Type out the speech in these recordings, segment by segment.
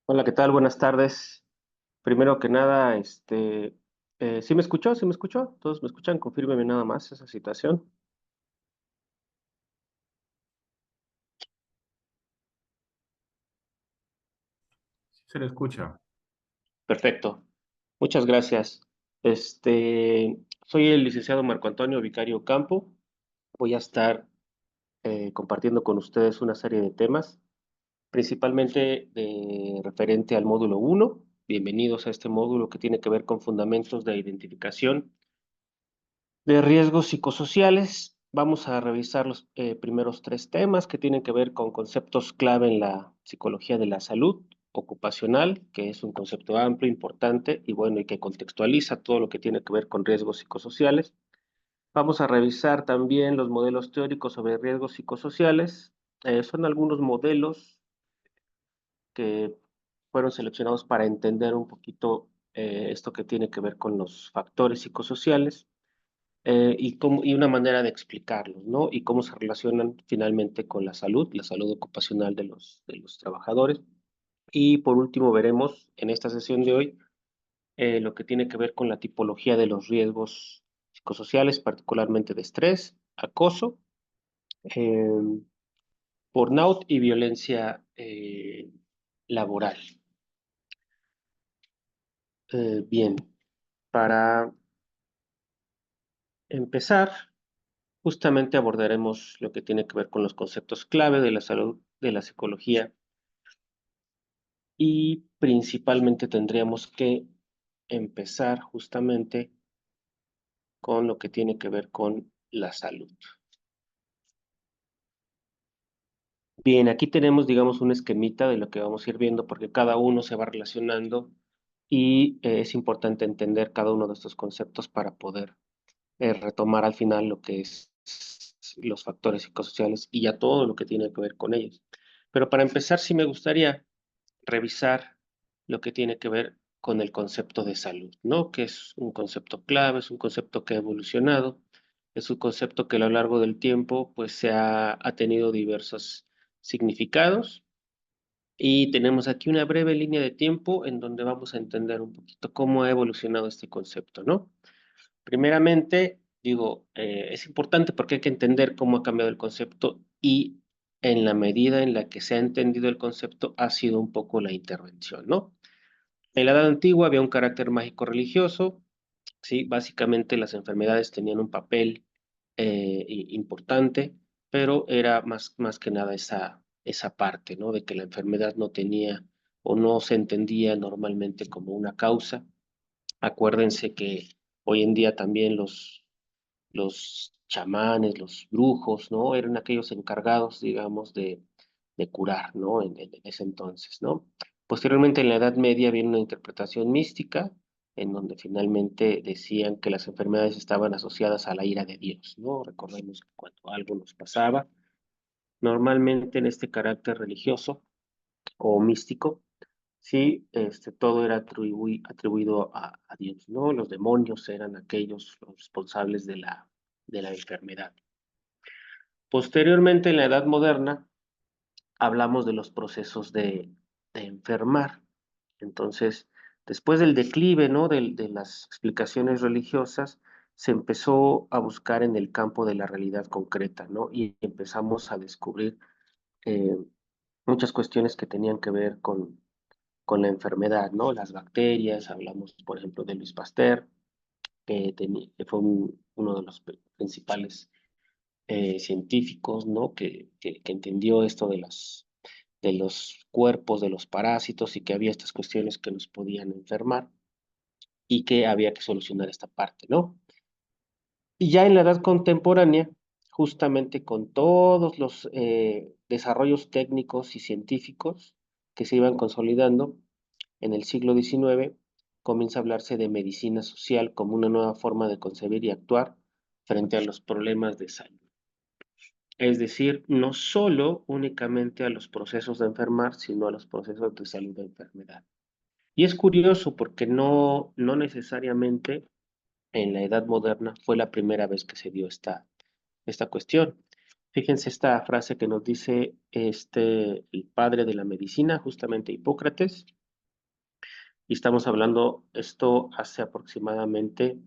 Hola, ¿qué tal? Buenas tardes. Primero que nada, ¿sí me escuchó? ¿Sí me escuchó? ¿Todos me escuchan? Confírmeme nada más esa situación. Se le escucha. Perfecto. Muchas gracias. Soy el licenciado Marco Antonio Vicario Campo. Voy a estar compartiendo con ustedes una serie de temas, principalmente referente al módulo uno. Bienvenidos a este módulo que tiene que ver con fundamentos de identificación de riesgos psicosociales. Vamos a revisar los primeros tres temas que tienen que ver con conceptos clave en la psicología de la salud ocupacional, que es un concepto amplio, importante y bueno, y que contextualiza todo lo que tiene que ver con riesgos psicosociales. Vamos a revisar también los modelos teóricos sobre riesgos psicosociales. Son algunos modelos que fueron seleccionados para entender un poquito esto que tiene que ver con los factores psicosociales y una manera de explicarlos, ¿no? Y cómo se relacionan finalmente con la salud ocupacional de los trabajadores. Y por último, veremos en esta sesión de hoy lo que tiene que ver con la tipología de los riesgos psicosociales, particularmente de estrés, acoso, eh, burnout y violencia laboral. Bien, para empezar, justamente abordaremos lo que tiene que ver con los conceptos clave de la salud, de la psicología y principalmente tendríamos que empezar justamente con lo que tiene que ver con la salud. Bien, aquí tenemos, digamos, un esquemita de lo que vamos a ir viendo porque cada uno se va relacionando y es importante entender cada uno de estos conceptos para poder retomar al final lo que es los factores psicosociales y ya todo lo que tiene que ver con ellos. Pero para empezar, sí me gustaría revisar lo que tiene que ver con el concepto de salud, ¿no? Que es un concepto clave, es un concepto que ha evolucionado, es un concepto que a lo largo del tiempo pues ha tenido diversos significados y tenemos aquí una breve línea de tiempo en donde vamos a entender un poquito cómo ha evolucionado este concepto, ¿no? Primeramente, digo, es importante porque hay que entender cómo ha cambiado el concepto y en la medida en la que se ha entendido el concepto ha sido un poco la intervención, ¿no? En la Edad Antigua había un carácter mágico religioso, ¿sí? Básicamente las enfermedades tenían un papel importante, pero era más que nada esa parte, ¿no? De que la enfermedad no tenía o no se entendía normalmente como una causa. Acuérdense que hoy en día también los chamanes, los brujos, ¿no? Eran aquellos encargados, digamos, de curar, ¿no? En ese entonces, ¿no? Posteriormente, en la Edad Media, viene una interpretación mística, en donde finalmente decían que las enfermedades estaban asociadas a la ira de Dios, ¿no? Recordemos que cuando algo nos pasaba, normalmente en este carácter religioso o místico, sí, todo era atribuido a Dios, ¿no? Los demonios eran aquellos los responsables de la enfermedad. Posteriormente, en la Edad Moderna, hablamos de los procesos de enfermar. Entonces, después del declive, ¿no? De las explicaciones religiosas, se empezó a buscar en el campo de la realidad concreta, ¿no? Y empezamos a descubrir eh, muchas cuestiones que tenían que ver con la enfermedad, ¿no? Las bacterias, hablamos, por ejemplo, de Luis Pasteur, que fue uno de los principales científicos, ¿no? Que entendió esto de los cuerpos, de los parásitos y que había estas cuestiones que nos podían enfermar y que había que solucionar esta parte, ¿no? Y ya en la edad contemporánea, justamente con todos los desarrollos técnicos y científicos que se iban consolidando en el siglo XIX, comienza a hablarse de medicina social como una nueva forma de concebir y actuar frente a los problemas de salud. Es decir, no solo únicamente a los procesos de enfermar, sino a los procesos de salud de enfermedad. Y es curioso porque no necesariamente en la Edad Moderna fue la primera vez que se dio esta cuestión. Fíjense esta frase que nos dice el padre de la medicina, justamente Hipócrates, y estamos hablando esto hace aproximadamente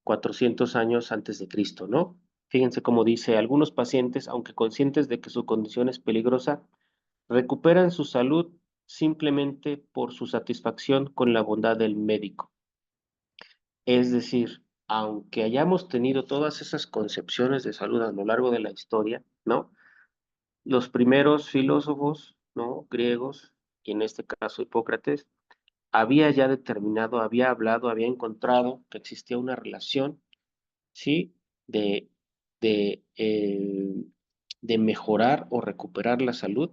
400 años antes de Cristo, ¿no? Fíjense cómo dice, algunos pacientes, aunque conscientes de que su condición es peligrosa, recuperan su salud simplemente por su satisfacción con la bondad del médico. Es decir, aunque hayamos tenido todas esas concepciones de salud a lo largo de la historia, ¿no? Los primeros filósofos, ¿no? Griegos, y en este caso Hipócrates, había ya determinado, había hablado, había encontrado que existía una relación, ¿sí? De, de de mejorar o recuperar la salud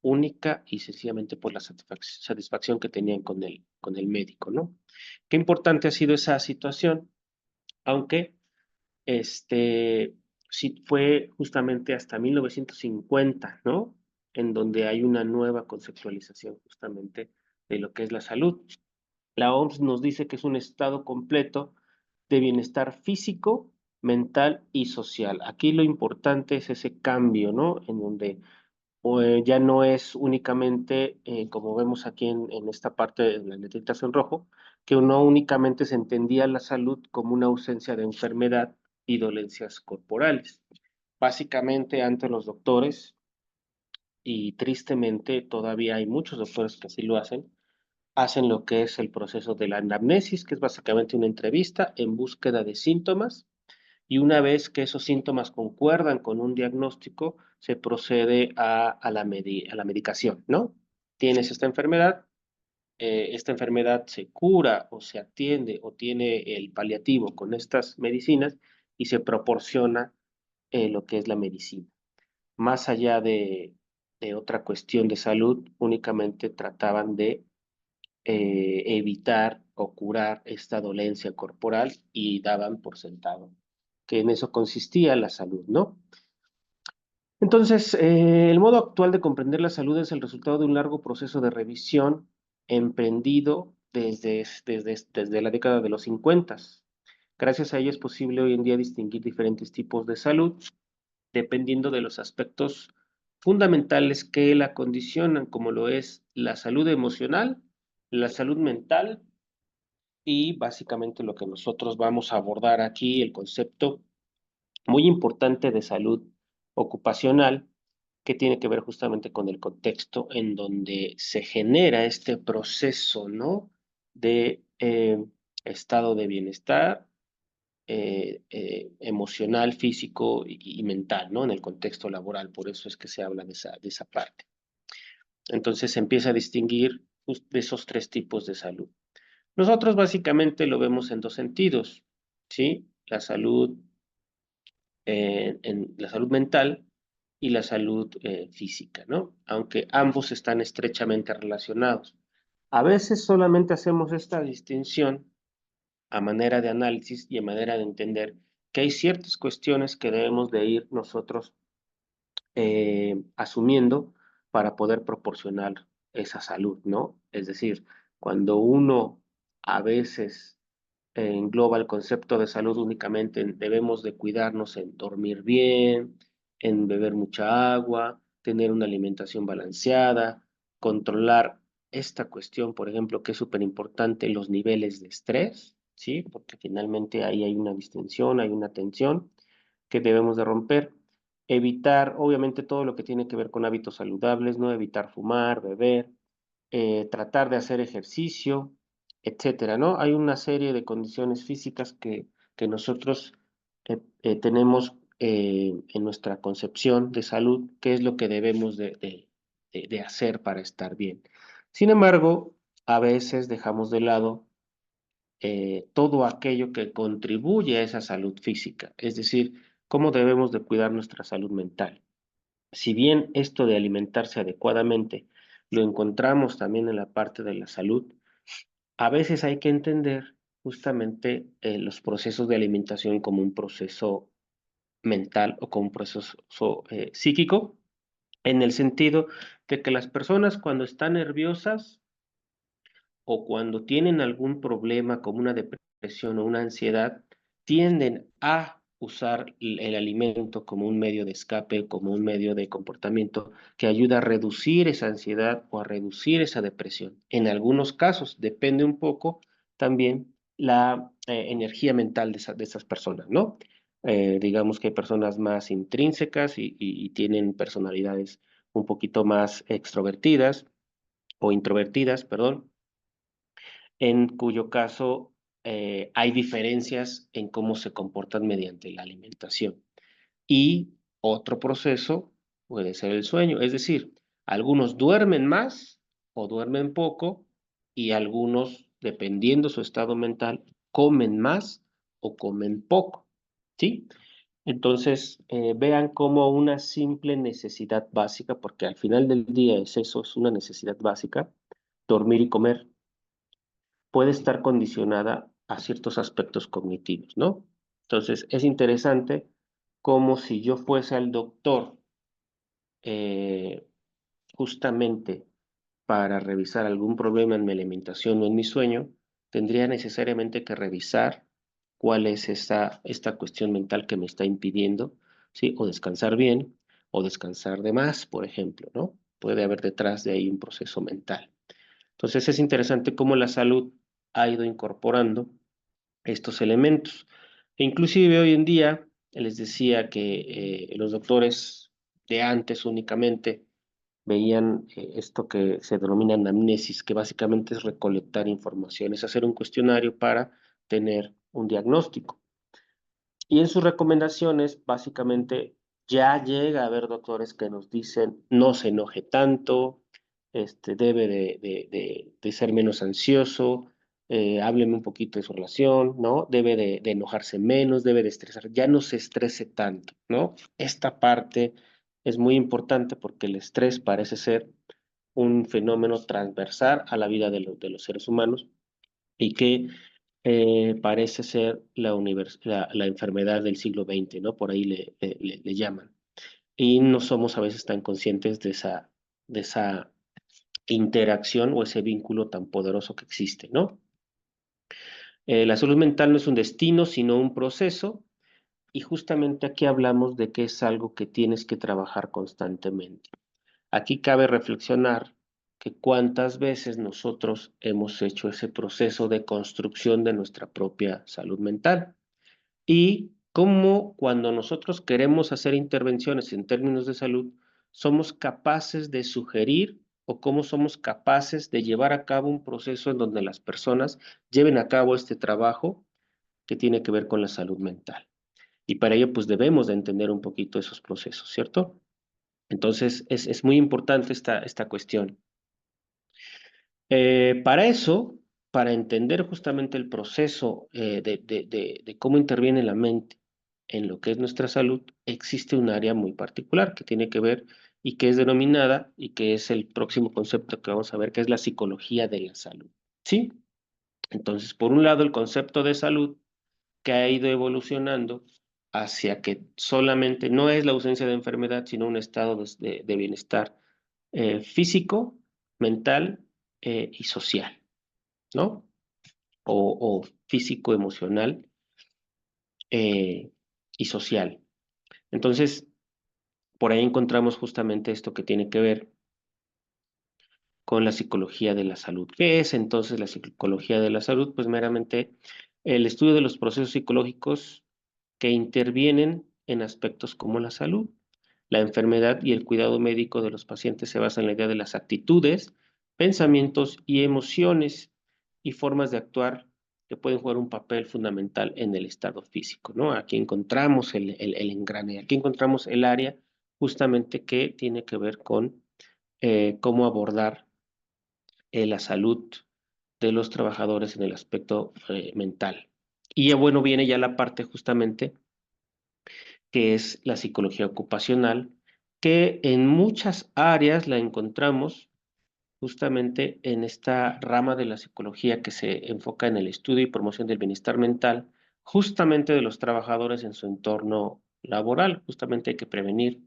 única y sencillamente por la satisfacción que tenían con el médico, ¿no? Qué importante ha sido esa situación, aunque este, sí fue justamente hasta 1950, ¿no? En donde hay una nueva conceptualización justamente de lo que es la salud. La OMS nos dice que es un estado completo de bienestar físico, mental y social. Aquí lo importante es ese cambio, ¿no? En donde ya no es únicamente, como vemos aquí en esta parte de la letritas en rojo, que no únicamente se entendía la salud como una ausencia de enfermedad y dolencias corporales. Básicamente, ante los doctores, y tristemente todavía hay muchos doctores que así lo hacen lo que es el proceso de la anamnesis, que es básicamente una entrevista en búsqueda de síntomas, y una vez que esos síntomas concuerdan con un diagnóstico, se procede a la medicación, ¿no? Tienes esta enfermedad se cura o se atiende o tiene el paliativo con estas medicinas y se proporciona lo que es la medicina. Más allá de otra cuestión de salud, únicamente trataban de evitar o curar esta dolencia corporal y daban por sentado que en eso consistía la salud, ¿no? Entonces, el modo actual de comprender la salud es el resultado de un largo proceso de revisión emprendido desde la década de los 50. Gracias a ello es posible hoy en día distinguir diferentes tipos de salud dependiendo de los aspectos fundamentales que la condicionan, como lo es la salud emocional, la salud mental y básicamente lo que nosotros vamos a abordar aquí, el concepto muy importante de salud ocupacional, que tiene que ver justamente con el contexto en donde se genera este proceso, ¿no? De estado de bienestar emocional, físico y mental, ¿no? En el contexto laboral, por eso es que se habla de esa parte. Entonces se empieza a distinguir de esos tres tipos de salud. Nosotros básicamente lo vemos en dos sentidos, ¿sí? En la salud mental y la salud física, ¿no? Aunque ambos están estrechamente relacionados. A veces solamente hacemos esta distinción a manera de análisis y a manera de entender que hay ciertas cuestiones que debemos de ir nosotros asumiendo para poder proporcionar esa salud, ¿no? Es decir, cuando uno a veces engloba el concepto de salud únicamente en debemos de cuidarnos en dormir bien, en beber mucha agua, tener una alimentación balanceada, controlar esta cuestión, por ejemplo, que es súper importante, los niveles de estrés, ¿sí? Porque finalmente ahí hay una distinción, hay una tensión que debemos de romper. Evitar, obviamente, todo lo que tiene que ver con hábitos saludables, ¿no? Evitar fumar, beber, tratar de hacer ejercicio, etcétera, ¿no? Hay una serie de condiciones físicas que nosotros tenemos en nuestra concepción de salud, qué es lo que debemos de hacer para estar bien. Sin embargo, a veces dejamos de lado todo aquello que contribuye a esa salud física, es decir, cómo debemos de cuidar nuestra salud mental. Si bien esto de alimentarse adecuadamente lo encontramos también en la parte de la salud, a veces hay que entender justamente los procesos de alimentación como un proceso mental o como un proceso psíquico, en el sentido de que las personas cuando están nerviosas o cuando tienen algún problema como una depresión o una ansiedad, tienden a usar el alimento como un medio de escape, como un medio de comportamiento que ayuda a reducir esa ansiedad o a reducir esa depresión. En algunos casos depende un poco también la energía mental de esas personas, ¿no? Digamos que hay personas más intrínsecas y tienen personalidades un poquito más extrovertidas o introvertidas, perdón, en cuyo caso hay diferencias en cómo se comportan mediante la alimentación. Y otro proceso puede ser el sueño, es decir, algunos duermen más o duermen poco y algunos, dependiendo su estado mental, comen más o comen poco, ¿sí? Entonces, vean como una simple necesidad básica, porque al final del día es eso, es una necesidad básica, dormir y comer, puede estar condicionada a ciertos aspectos cognitivos, ¿no? Entonces, es interesante como si yo fuese al doctor eh, justamente para revisar algún problema en mi alimentación o en mi sueño, tendría necesariamente que revisar cuál es esta cuestión mental que me está impidiendo, ¿sí? O descansar bien o descansar de más, por ejemplo, ¿no? Puede haber detrás de ahí un proceso mental. Entonces es interesante cómo la salud ha ido incorporando estos elementos. E inclusive hoy en día les decía que los doctores de antes únicamente veían esto que se denomina anamnesis, que básicamente es recolectar información, es hacer un cuestionario para tener un diagnóstico. Y en sus recomendaciones, básicamente, ya llega a haber doctores que nos dicen no se enoje tanto, debe de ser menos ansioso, hábleme un poquito de su relación, ¿no? Debe de enojarse menos, debe de estresar, ya no se estrese tanto, ¿no? Esta parte es muy importante porque el estrés parece ser un fenómeno transversal a la vida de los seres humanos y que parece ser la enfermedad del siglo XX, ¿no? Por ahí le llaman. Y no somos a veces tan conscientes de esa interacción o ese vínculo tan poderoso que existe, ¿no? La salud mental no es un destino, sino un proceso, y justamente aquí hablamos de que es algo que tienes que trabajar constantemente. Aquí cabe reflexionar que cuántas veces nosotros hemos hecho ese proceso de construcción de nuestra propia salud mental y cómo cuando nosotros queremos hacer intervenciones en términos de salud, somos capaces de sugerir o cómo somos capaces de llevar a cabo un proceso en donde las personas lleven a cabo este trabajo que tiene que ver con la salud mental. Y para ello, pues debemos de entender un poquito esos procesos, ¿cierto? Entonces, es muy importante esta cuestión. Para eso, para entender justamente el proceso de cómo interviene la mente en lo que es nuestra salud, existe un área muy particular que tiene que ver y que es denominada y que es el próximo concepto que vamos a ver, que es la psicología de la salud. ¿Sí? Entonces, por un lado, el concepto de salud que ha ido evolucionando hacia que solamente no es la ausencia de enfermedad, sino un estado de bienestar físico, mental y social, ¿no? O físico, emocional eh, y social. Entonces, por ahí encontramos justamente esto que tiene que ver con la psicología de la salud. ¿Qué es entonces la psicología de la salud? Pues meramente el estudio de los procesos psicológicos que intervienen en aspectos como la salud. La enfermedad y el cuidado médico de los pacientes se basa en la idea de las actitudes, pensamientos y emociones y formas de actuar que pueden jugar un papel fundamental en el estado físico, ¿no? Aquí encontramos el engrane, aquí encontramos el área justamente que tiene que ver con cómo abordar la salud de los trabajadores en el aspecto mental. Y ya bueno, viene ya la parte justamente que es la psicología ocupacional, que en muchas áreas la encontramos justamente en esta rama de la psicología que se enfoca en el estudio y promoción del bienestar mental, justamente de los trabajadores en su entorno laboral. Justamente hay que prevenir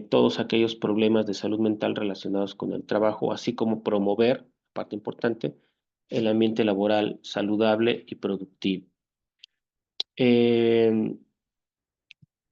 todos aquellos problemas de salud mental relacionados con el trabajo, así como promover, parte importante, el ambiente laboral saludable y productivo.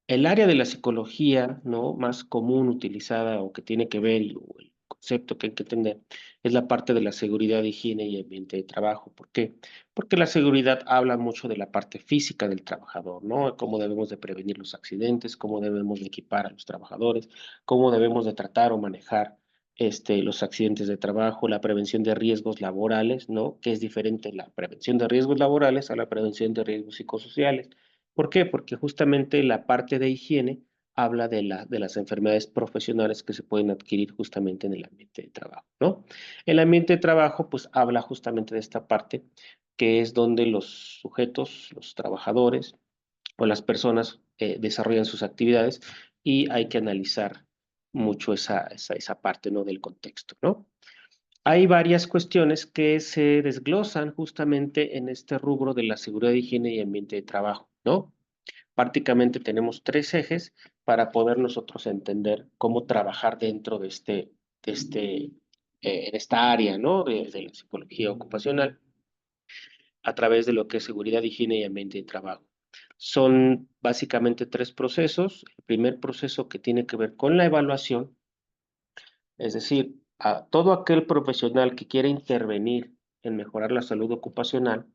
El área de la psicología, ¿no? Más común utilizada o que tiene que ver, o el concepto que hay que entender, es la parte de la seguridad, higiene y ambiente de trabajo. ¿Por qué? Porque la seguridad habla mucho de la parte física del trabajador, ¿no? Cómo debemos de prevenir los accidentes, cómo debemos de equipar a los trabajadores, cómo debemos de tratar o manejar los accidentes de trabajo, la prevención de riesgos laborales, ¿no? Que es diferente la prevención de riesgos laborales a la prevención de riesgos psicosociales. ¿Por qué? Porque justamente la parte de higiene habla de las enfermedades profesionales que se pueden adquirir justamente en el ambiente de trabajo, ¿no? El ambiente de trabajo, pues, habla justamente de esta parte, que es donde los sujetos, los trabajadores o las personas desarrollan sus actividades y hay que analizar mucho esa parte, ¿no? Del contexto, ¿no? Hay varias cuestiones que se desglosan justamente en este rubro de la seguridad, higiene y ambiente de trabajo, ¿no? Prácticamente tenemos tres ejes para poder nosotros entender cómo trabajar dentro en esta área, ¿no? De la psicología ocupacional a través de lo que es seguridad, higiene y ambiente de trabajo. Son básicamente tres procesos. El primer proceso que tiene que ver con la evaluación, es decir, a todo aquel profesional que quiere intervenir en mejorar la salud ocupacional,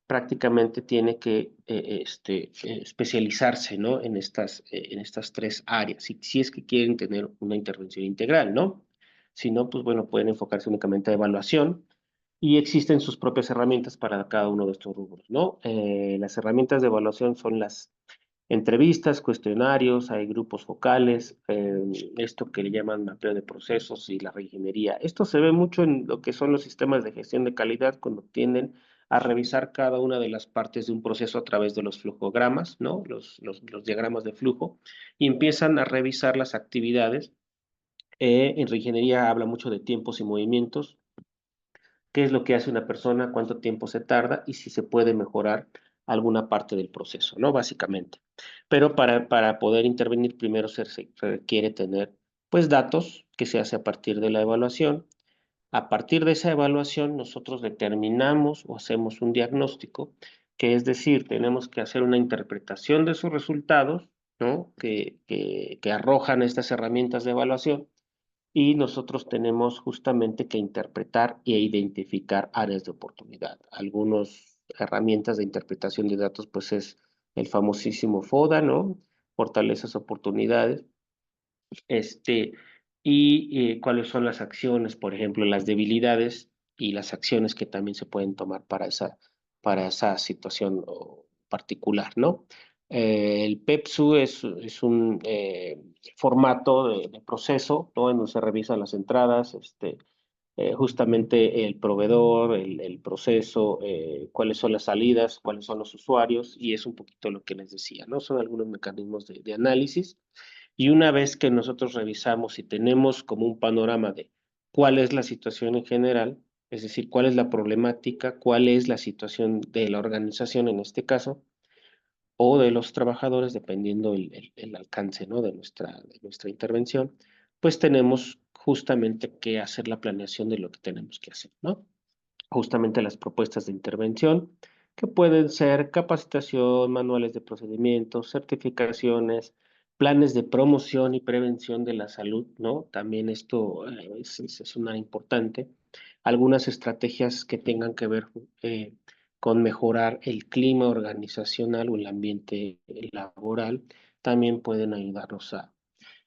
prácticamente tiene que especializarse, ¿no? En estas tres áreas, si es que quieren tener una intervención integral, ¿no? Si no, pues bueno, pueden enfocarse únicamente a evaluación y existen sus propias herramientas para cada uno de estos rubros, ¿no? Las herramientas de evaluación son las entrevistas, cuestionarios, hay grupos focales, esto que le llaman mapeo de procesos y la reingeniería. Esto se ve mucho en lo que son los sistemas de gestión de calidad cuando tienden a revisar cada una de las partes de un proceso a través de los flujogramas, ¿no? Los diagramas de flujo, y empiezan a revisar las actividades. En reingeniería habla mucho de tiempos y movimientos, qué es lo que hace una persona, cuánto tiempo se tarda y si se puede mejorar alguna parte del proceso, ¿no? Básicamente. Pero para poder intervenir, primero se requiere tener, pues, datos que se hace a partir de la evaluación. A partir de esa evaluación, nosotros determinamos o hacemos un diagnóstico, que es decir, tenemos que hacer una interpretación de sus resultados, ¿no? Que arrojan estas herramientas de evaluación y nosotros tenemos justamente que interpretar e identificar áreas de oportunidad. Algunas herramientas de interpretación de datos, pues es el famosísimo FODA, ¿no? Fortalezas, oportunidades, este, cuáles son las acciones, por ejemplo, las debilidades y las acciones que también se pueden tomar para esa situación particular, ¿no? El PEPSU es un formato de proceso, ¿no? En donde se revisan las entradas, justamente el proveedor, el proceso, cuáles son las salidas, cuáles son los usuarios, y es un poquito lo que les decía, ¿no? Son algunos mecanismos de análisis. Y una vez que nosotros revisamos y tenemos como un panorama de cuál es la situación en general, es decir, cuál es la problemática, cuál es la situación de la organización en este caso, o de los trabajadores, dependiendo el alcance, ¿no? de nuestra intervención, pues tenemos justamente que hacer la planeación de lo que tenemos que hacer, ¿no? Justamente las propuestas de intervención, que pueden ser capacitación, manuales de procedimientos, certificaciones, planes de promoción y prevención de la salud, ¿no? También esto es una importante. Algunas estrategias que tengan que ver con mejorar el clima organizacional o el ambiente laboral, también pueden ayudarnos a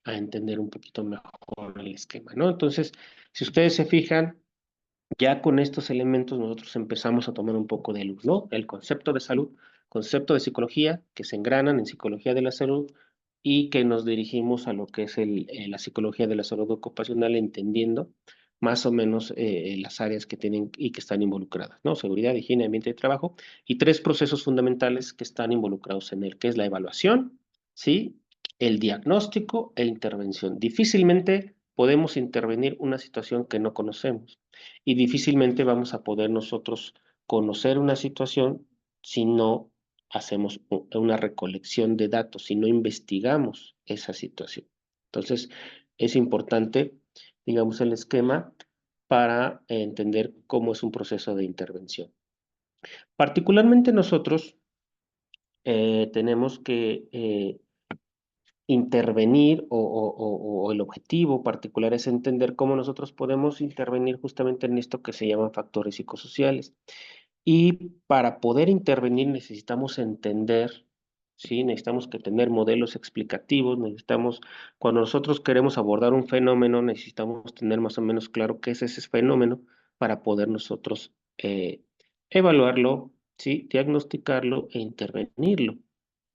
entender un poquito mejor el esquema, ¿no? Entonces, si ustedes se fijan, ya con estos elementos nosotros empezamos a tomar un poco de luz, ¿no? El concepto de salud, concepto de psicología, que se engranan en psicología de la salud y que nos dirigimos a lo que es la psicología de la salud ocupacional, entendiendo más o menos las áreas que tienen y que están involucradas, ¿no? Seguridad, higiene, ambiente de trabajo y tres procesos fundamentales que están involucrados en él, que es la evaluación, ¿sí? El diagnóstico e intervención. Difícilmente podemos intervenir una situación que no conocemos y difícilmente vamos a poder nosotros conocer una situación si no hacemos una recolección de datos, si no investigamos esa situación. Entonces, es importante, digamos, el esquema para entender cómo es un proceso de intervención. Particularmente nosotros tenemos que intervenir o el objetivo particular es entender cómo nosotros podemos intervenir justamente en esto que se llaman factores psicosociales. Y para poder intervenir necesitamos entender, ¿sí? Necesitamos que tener modelos explicativos, necesitamos, cuando nosotros queremos abordar un fenómeno, necesitamos tener más o menos claro qué es ese fenómeno para poder nosotros evaluarlo, ¿sí? Diagnosticarlo e intervenirlo.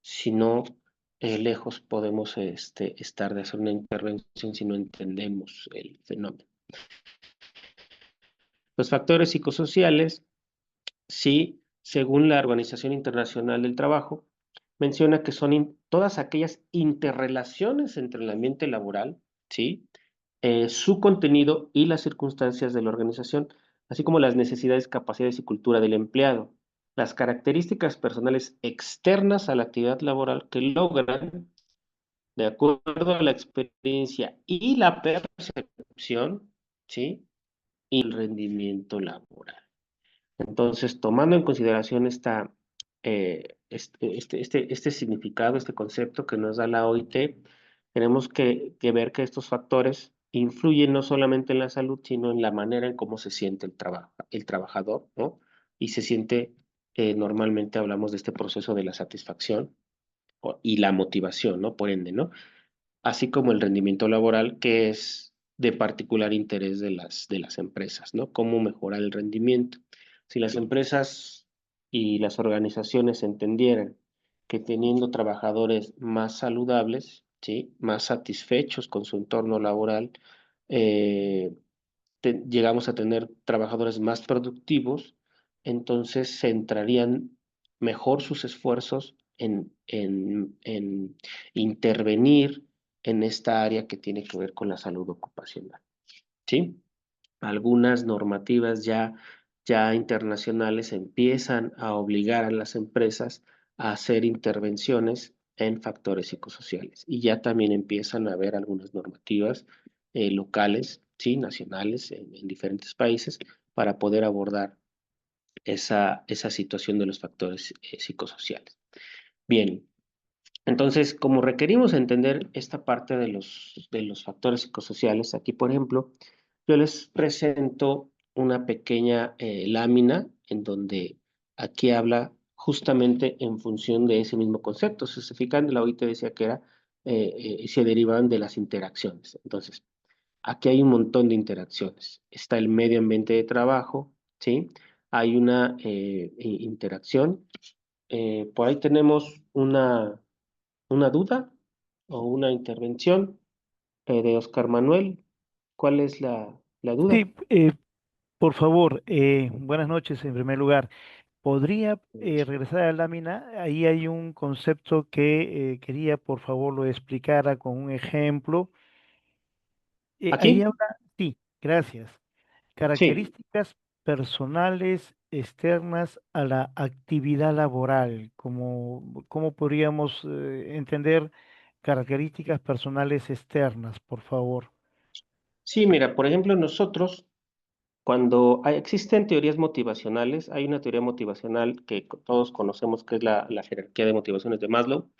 Si no, lejos podemos estar de hacer una intervención si no entendemos el fenómeno. Los factores psicosociales, sí, según la Organización Internacional del Trabajo, menciona que son todas aquellas interrelaciones entre el ambiente laboral, ¿sí? Su contenido y las circunstancias de la organización, así como las necesidades, capacidades y cultura del empleado, las características personales externas a la actividad laboral que logran, de acuerdo a la experiencia y la percepción, ¿sí? Y el rendimiento laboral. Entonces, tomando en consideración este significado, este concepto que nos da la OIT, tenemos que ver que estos factores influyen no solamente en la salud, sino en la manera en cómo se siente el trabajador, ¿no? Y se siente, normalmente hablamos de este proceso de la satisfacción y la motivación, ¿no? Por ende, ¿no? Así como el rendimiento laboral, que es de particular interés de las empresas, ¿no? Cómo mejorar el rendimiento. Si las empresas y las organizaciones entendieran que teniendo trabajadores más saludables, ¿sí? Más satisfechos con su entorno laboral, eh, llegamos a tener trabajadores más productivos, entonces centrarían mejor sus esfuerzos en intervenir en esta área que tiene que ver con la salud ocupacional, ¿sí? Algunas normativas ya internacionales empiezan a obligar a las empresas a hacer intervenciones en factores psicosociales y ya también empiezan a haber algunas normativas locales, sí, nacionales en diferentes países para poder abordar esa situación de los factores psicosociales. Bien, entonces, como requerimos entender esta parte de los factores psicosociales, aquí, por ejemplo, yo les presento una pequeña lámina en donde aquí habla justamente en función de ese mismo concepto. Si se fijan, la OIT decía que se derivaban de las interacciones. Entonces, aquí hay un montón de interacciones. Está el medio ambiente de trabajo, ¿sí? Hay una interacción. Por ahí tenemos una duda o una intervención de Oscar Manuel. ¿Cuál es la duda? Sí, por favor, buenas noches en primer lugar. ¿Podría regresar a la lámina? Ahí hay un concepto que quería, por favor, lo explicara con un ejemplo. Ahí ¿Aquí? habla, sí, gracias. Sí, Características personales externas a la actividad laboral. ¿Cómo podríamos entender características personales externas, por favor? sí, mira, por ejemplo, nosotros, cuando existen teorías motivacionales, hay una teoría motivacional que todos conocemos que es la jerarquía de motivaciones de Maslow,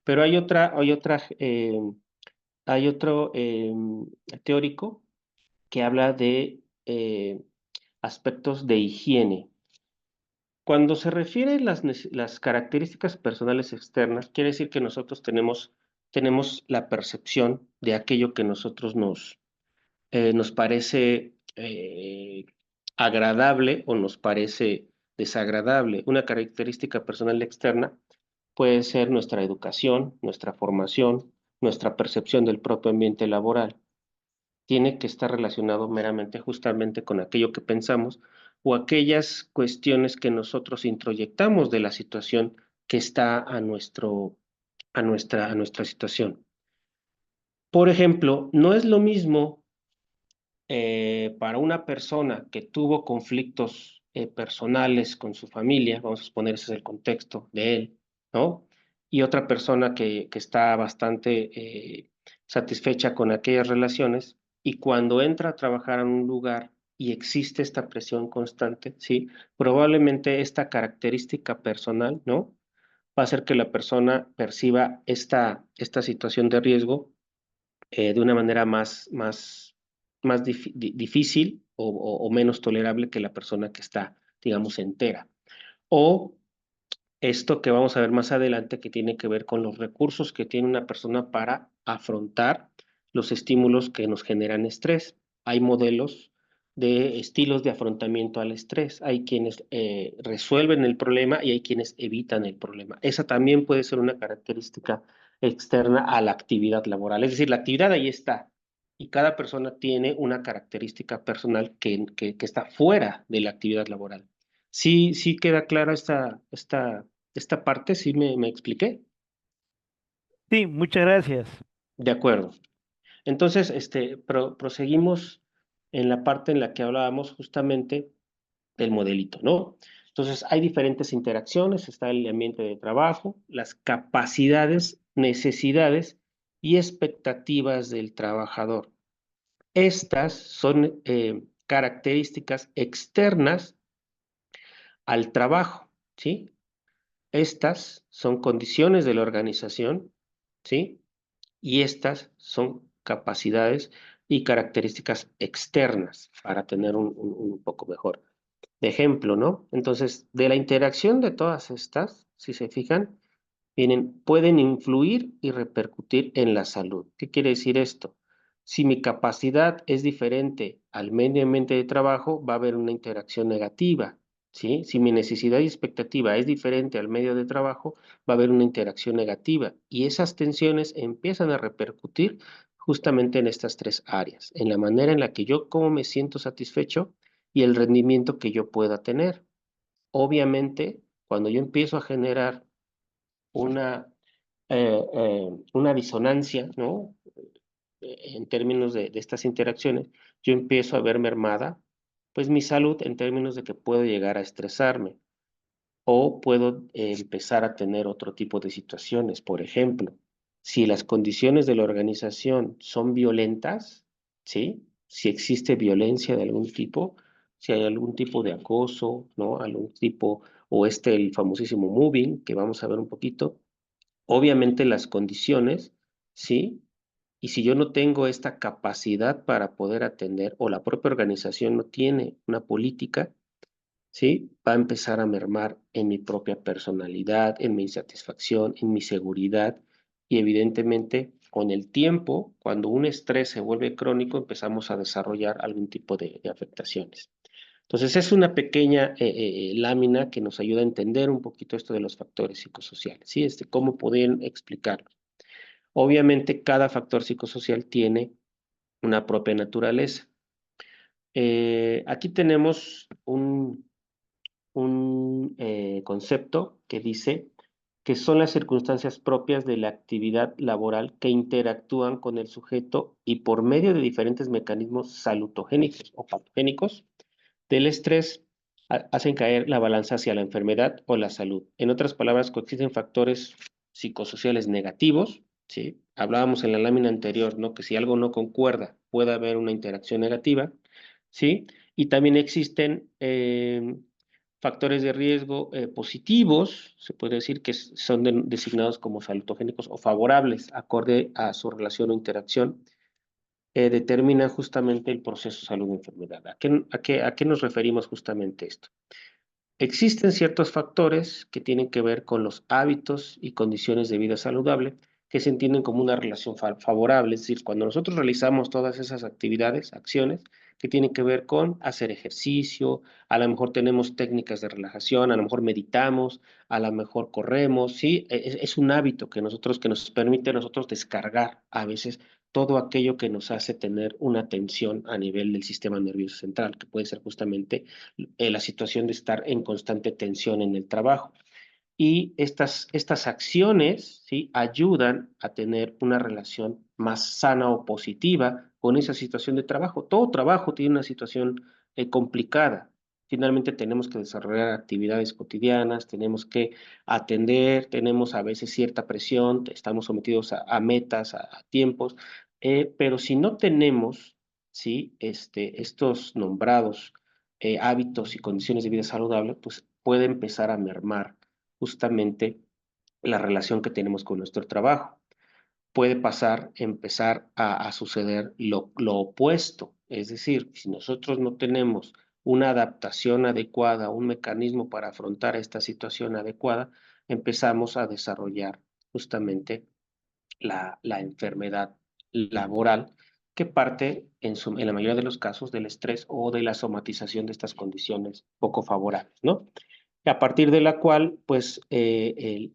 pero hay otro teórico que habla de aspectos de higiene. Cuando se refiere a las características personales externas, quiere decir que nosotros tenemos la percepción de aquello que nosotros nos parece agradable o nos parece desagradable. Una característica personal externa puede ser nuestra educación, nuestra formación, nuestra percepción del propio ambiente laboral. Tiene que estar relacionado meramente justamente con aquello que pensamos o aquellas cuestiones que nosotros introyectamos de la situación que está a nuestra situación. Por ejemplo, no es lo mismo para una persona que tuvo conflictos personales con su familia, vamos a suponer ese es el contexto de él, ¿no? Y otra persona que está bastante satisfecha con aquellas relaciones y cuando entra a trabajar en un lugar y existe esta presión constante, ¿sí? Probablemente esta característica personal, ¿no? va a hacer que la persona perciba esta situación de riesgo de una manera más difícil o menos tolerable que la persona que está, digamos, entera. O esto que vamos a ver más adelante, que tiene que ver con los recursos que tiene una persona para afrontar los estímulos que nos generan estrés. Hay modelos de estilos de afrontamiento al estrés. Hay quienes resuelven el problema y hay quienes evitan el problema. Esa también puede ser una característica externa a la actividad laboral. Es decir, la actividad ahí está y cada persona tiene una característica personal que está fuera de la actividad laboral. Sí, sí queda clara esta parte, sí me expliqué. Sí, muchas gracias. De acuerdo. Entonces, proseguimos en la parte en la que hablábamos justamente del modelito, ¿no? Entonces, hay diferentes interacciones, está el ambiente de trabajo, las capacidades, necesidades y expectativas del trabajador. Estas son características externas al trabajo, ¿sí? Estas son condiciones de la organización, ¿sí? Y estas son capacidades y características externas para tener un poco mejor de ejemplo, ¿no? Entonces, de la interacción de todas estas, si se fijan, pueden influir y repercutir en la salud. ¿Qué quiere decir esto? Si mi capacidad es diferente al medio ambiente de trabajo, va a haber una interacción negativa, ¿sí? Si mi necesidad y expectativa es diferente al medio de trabajo, va a haber una interacción negativa. Y esas tensiones empiezan a repercutir justamente en estas tres áreas, en la manera en la que yo como me siento satisfecho y el rendimiento que yo pueda tener. Obviamente, cuando yo empiezo a generar una, una disonancia, ¿no? En términos de estas interacciones, yo empiezo a ver mermada, pues mi salud en términos de que puedo llegar a estresarme o puedo empezar a tener otro tipo de situaciones. Por ejemplo, si las condiciones de la organización son violentas, ¿sí? Si existe violencia de algún tipo, si hay algún tipo de acoso, ¿no? Algún tipo, o el famosísimo moving, que vamos a ver un poquito, obviamente las condiciones, ¿sí? Y si yo no tengo esta capacidad para poder atender, o la propia organización no tiene una política, ¿sí? Va a empezar a mermar en mi propia personalidad, en mi satisfacción, en mi seguridad, y evidentemente con el tiempo, cuando un estrés se vuelve crónico, empezamos a desarrollar algún tipo de afectaciones. Entonces, es una pequeña lámina que nos ayuda a entender un poquito esto de los factores psicosociales, ¿sí? Cómo pueden explicarlo. Obviamente, cada factor psicosocial tiene una propia naturaleza. Aquí tenemos un concepto que dice que son las circunstancias propias de la actividad laboral que interactúan con el sujeto y por medio de diferentes mecanismos salutogénicos o patogénicos del estrés hacen caer la balanza hacia la enfermedad o la salud. En otras palabras, coexisten factores psicosociales negativos, ¿sí? Hablábamos en la lámina anterior, ¿no? Que si algo no concuerda, puede haber una interacción negativa, ¿sí? Y también existen factores de riesgo positivos, se puede decir que son designados como salutogénicos o favorables, acorde a su relación o interacción determina justamente el proceso salud-enfermedad. ¿A qué nos referimos justamente esto? Existen ciertos factores que tienen que ver con los hábitos y condiciones de vida saludable que se entienden como una relación favorable, es decir, cuando nosotros realizamos todas esas actividades, acciones que tienen que ver con hacer ejercicio, a lo mejor tenemos técnicas de relajación, a lo mejor meditamos, a lo mejor corremos, ¿sí? Es un hábito que nos permite a nosotros descargar a veces todo aquello que nos hace tener una tensión a nivel del sistema nervioso central, que puede ser justamente la situación de estar en constante tensión en el trabajo. Y estas acciones, ¿sí? Ayudan a tener una relación más sana o positiva con esa situación de trabajo. Todo trabajo tiene una situación complicada. Finalmente tenemos que desarrollar actividades cotidianas, tenemos que atender, tenemos a veces cierta presión, estamos sometidos a metas, a tiempos, pero si no tenemos, ¿sí? Estos nombrados hábitos y condiciones de vida saludable, pues puede empezar a mermar justamente la relación que tenemos con nuestro trabajo. Puede empezar a suceder lo opuesto. Es decir, si nosotros no tenemos una adaptación adecuada, un mecanismo para afrontar esta situación adecuada, empezamos a desarrollar justamente la enfermedad laboral que parte en la mayoría de los casos del estrés o de la somatización de estas condiciones poco favorables, ¿no? A partir de la cual, pues, el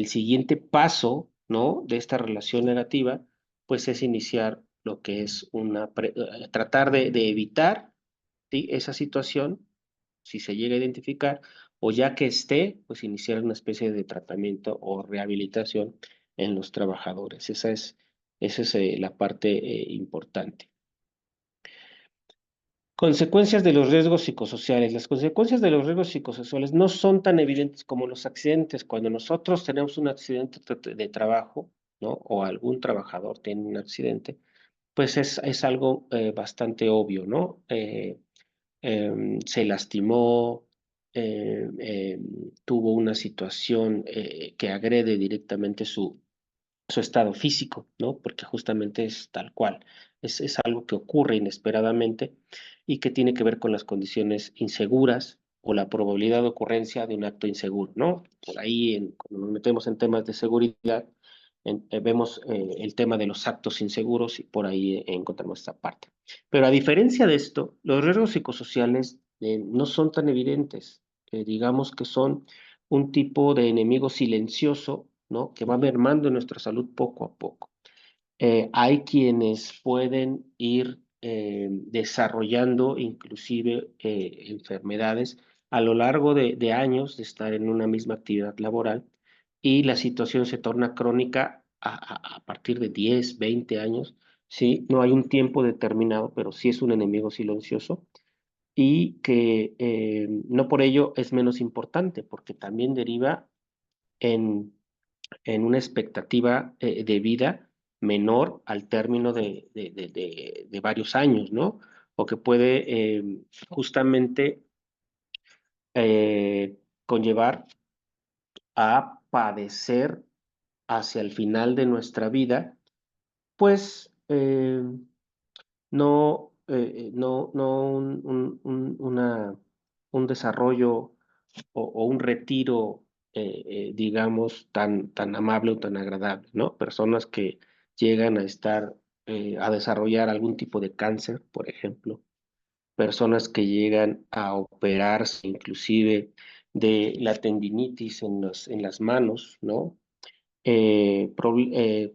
siguiente paso, ¿no? De esta relación negativa, pues, es iniciar lo que es tratar de evitar, ¿sí? Esa situación, si se llega a identificar, o ya que esté, pues, iniciar una especie de tratamiento o rehabilitación en los trabajadores. Esa es la parte importante. Consecuencias de los riesgos psicosociales. Las consecuencias de los riesgos psicosociales no son tan evidentes como los accidentes. Cuando nosotros tenemos un accidente de trabajo, ¿no? O algún trabajador tiene un accidente, pues es algo bastante obvio, ¿no? Se lastimó, tuvo una situación que agrede directamente su estado físico, ¿no? Porque justamente es tal cual. Es algo que ocurre inesperadamente y que tiene que ver con las condiciones inseguras o la probabilidad de ocurrencia de un acto inseguro, ¿no? Por ahí, cuando nos metemos en temas de seguridad, vemos el tema de los actos inseguros y por ahí encontramos esta parte. Pero a diferencia de esto, los riesgos psicosociales no son tan evidentes. Digamos que son un tipo de enemigo silencioso, ¿no? Que va mermando nuestra salud poco a poco. Hay quienes pueden ir desarrollando inclusive enfermedades a lo largo de años de estar en una misma actividad laboral y la situación se torna crónica a partir de 10, 20 años, ¿sí? No hay un tiempo determinado, pero sí es un enemigo silencioso y que no por ello es menos importante, porque también deriva en, en una expectativa de vida menor al término de varios años, ¿no? O que puede justamente conllevar a padecer hacia el final de nuestra vida, pues no un desarrollo o un retiro, digamos, tan amable o tan agradable, ¿no? Personas que llegan a estar, a desarrollar algún tipo de cáncer, por ejemplo, personas que llegan a operarse inclusive de la tendinitis en las manos, ¿no?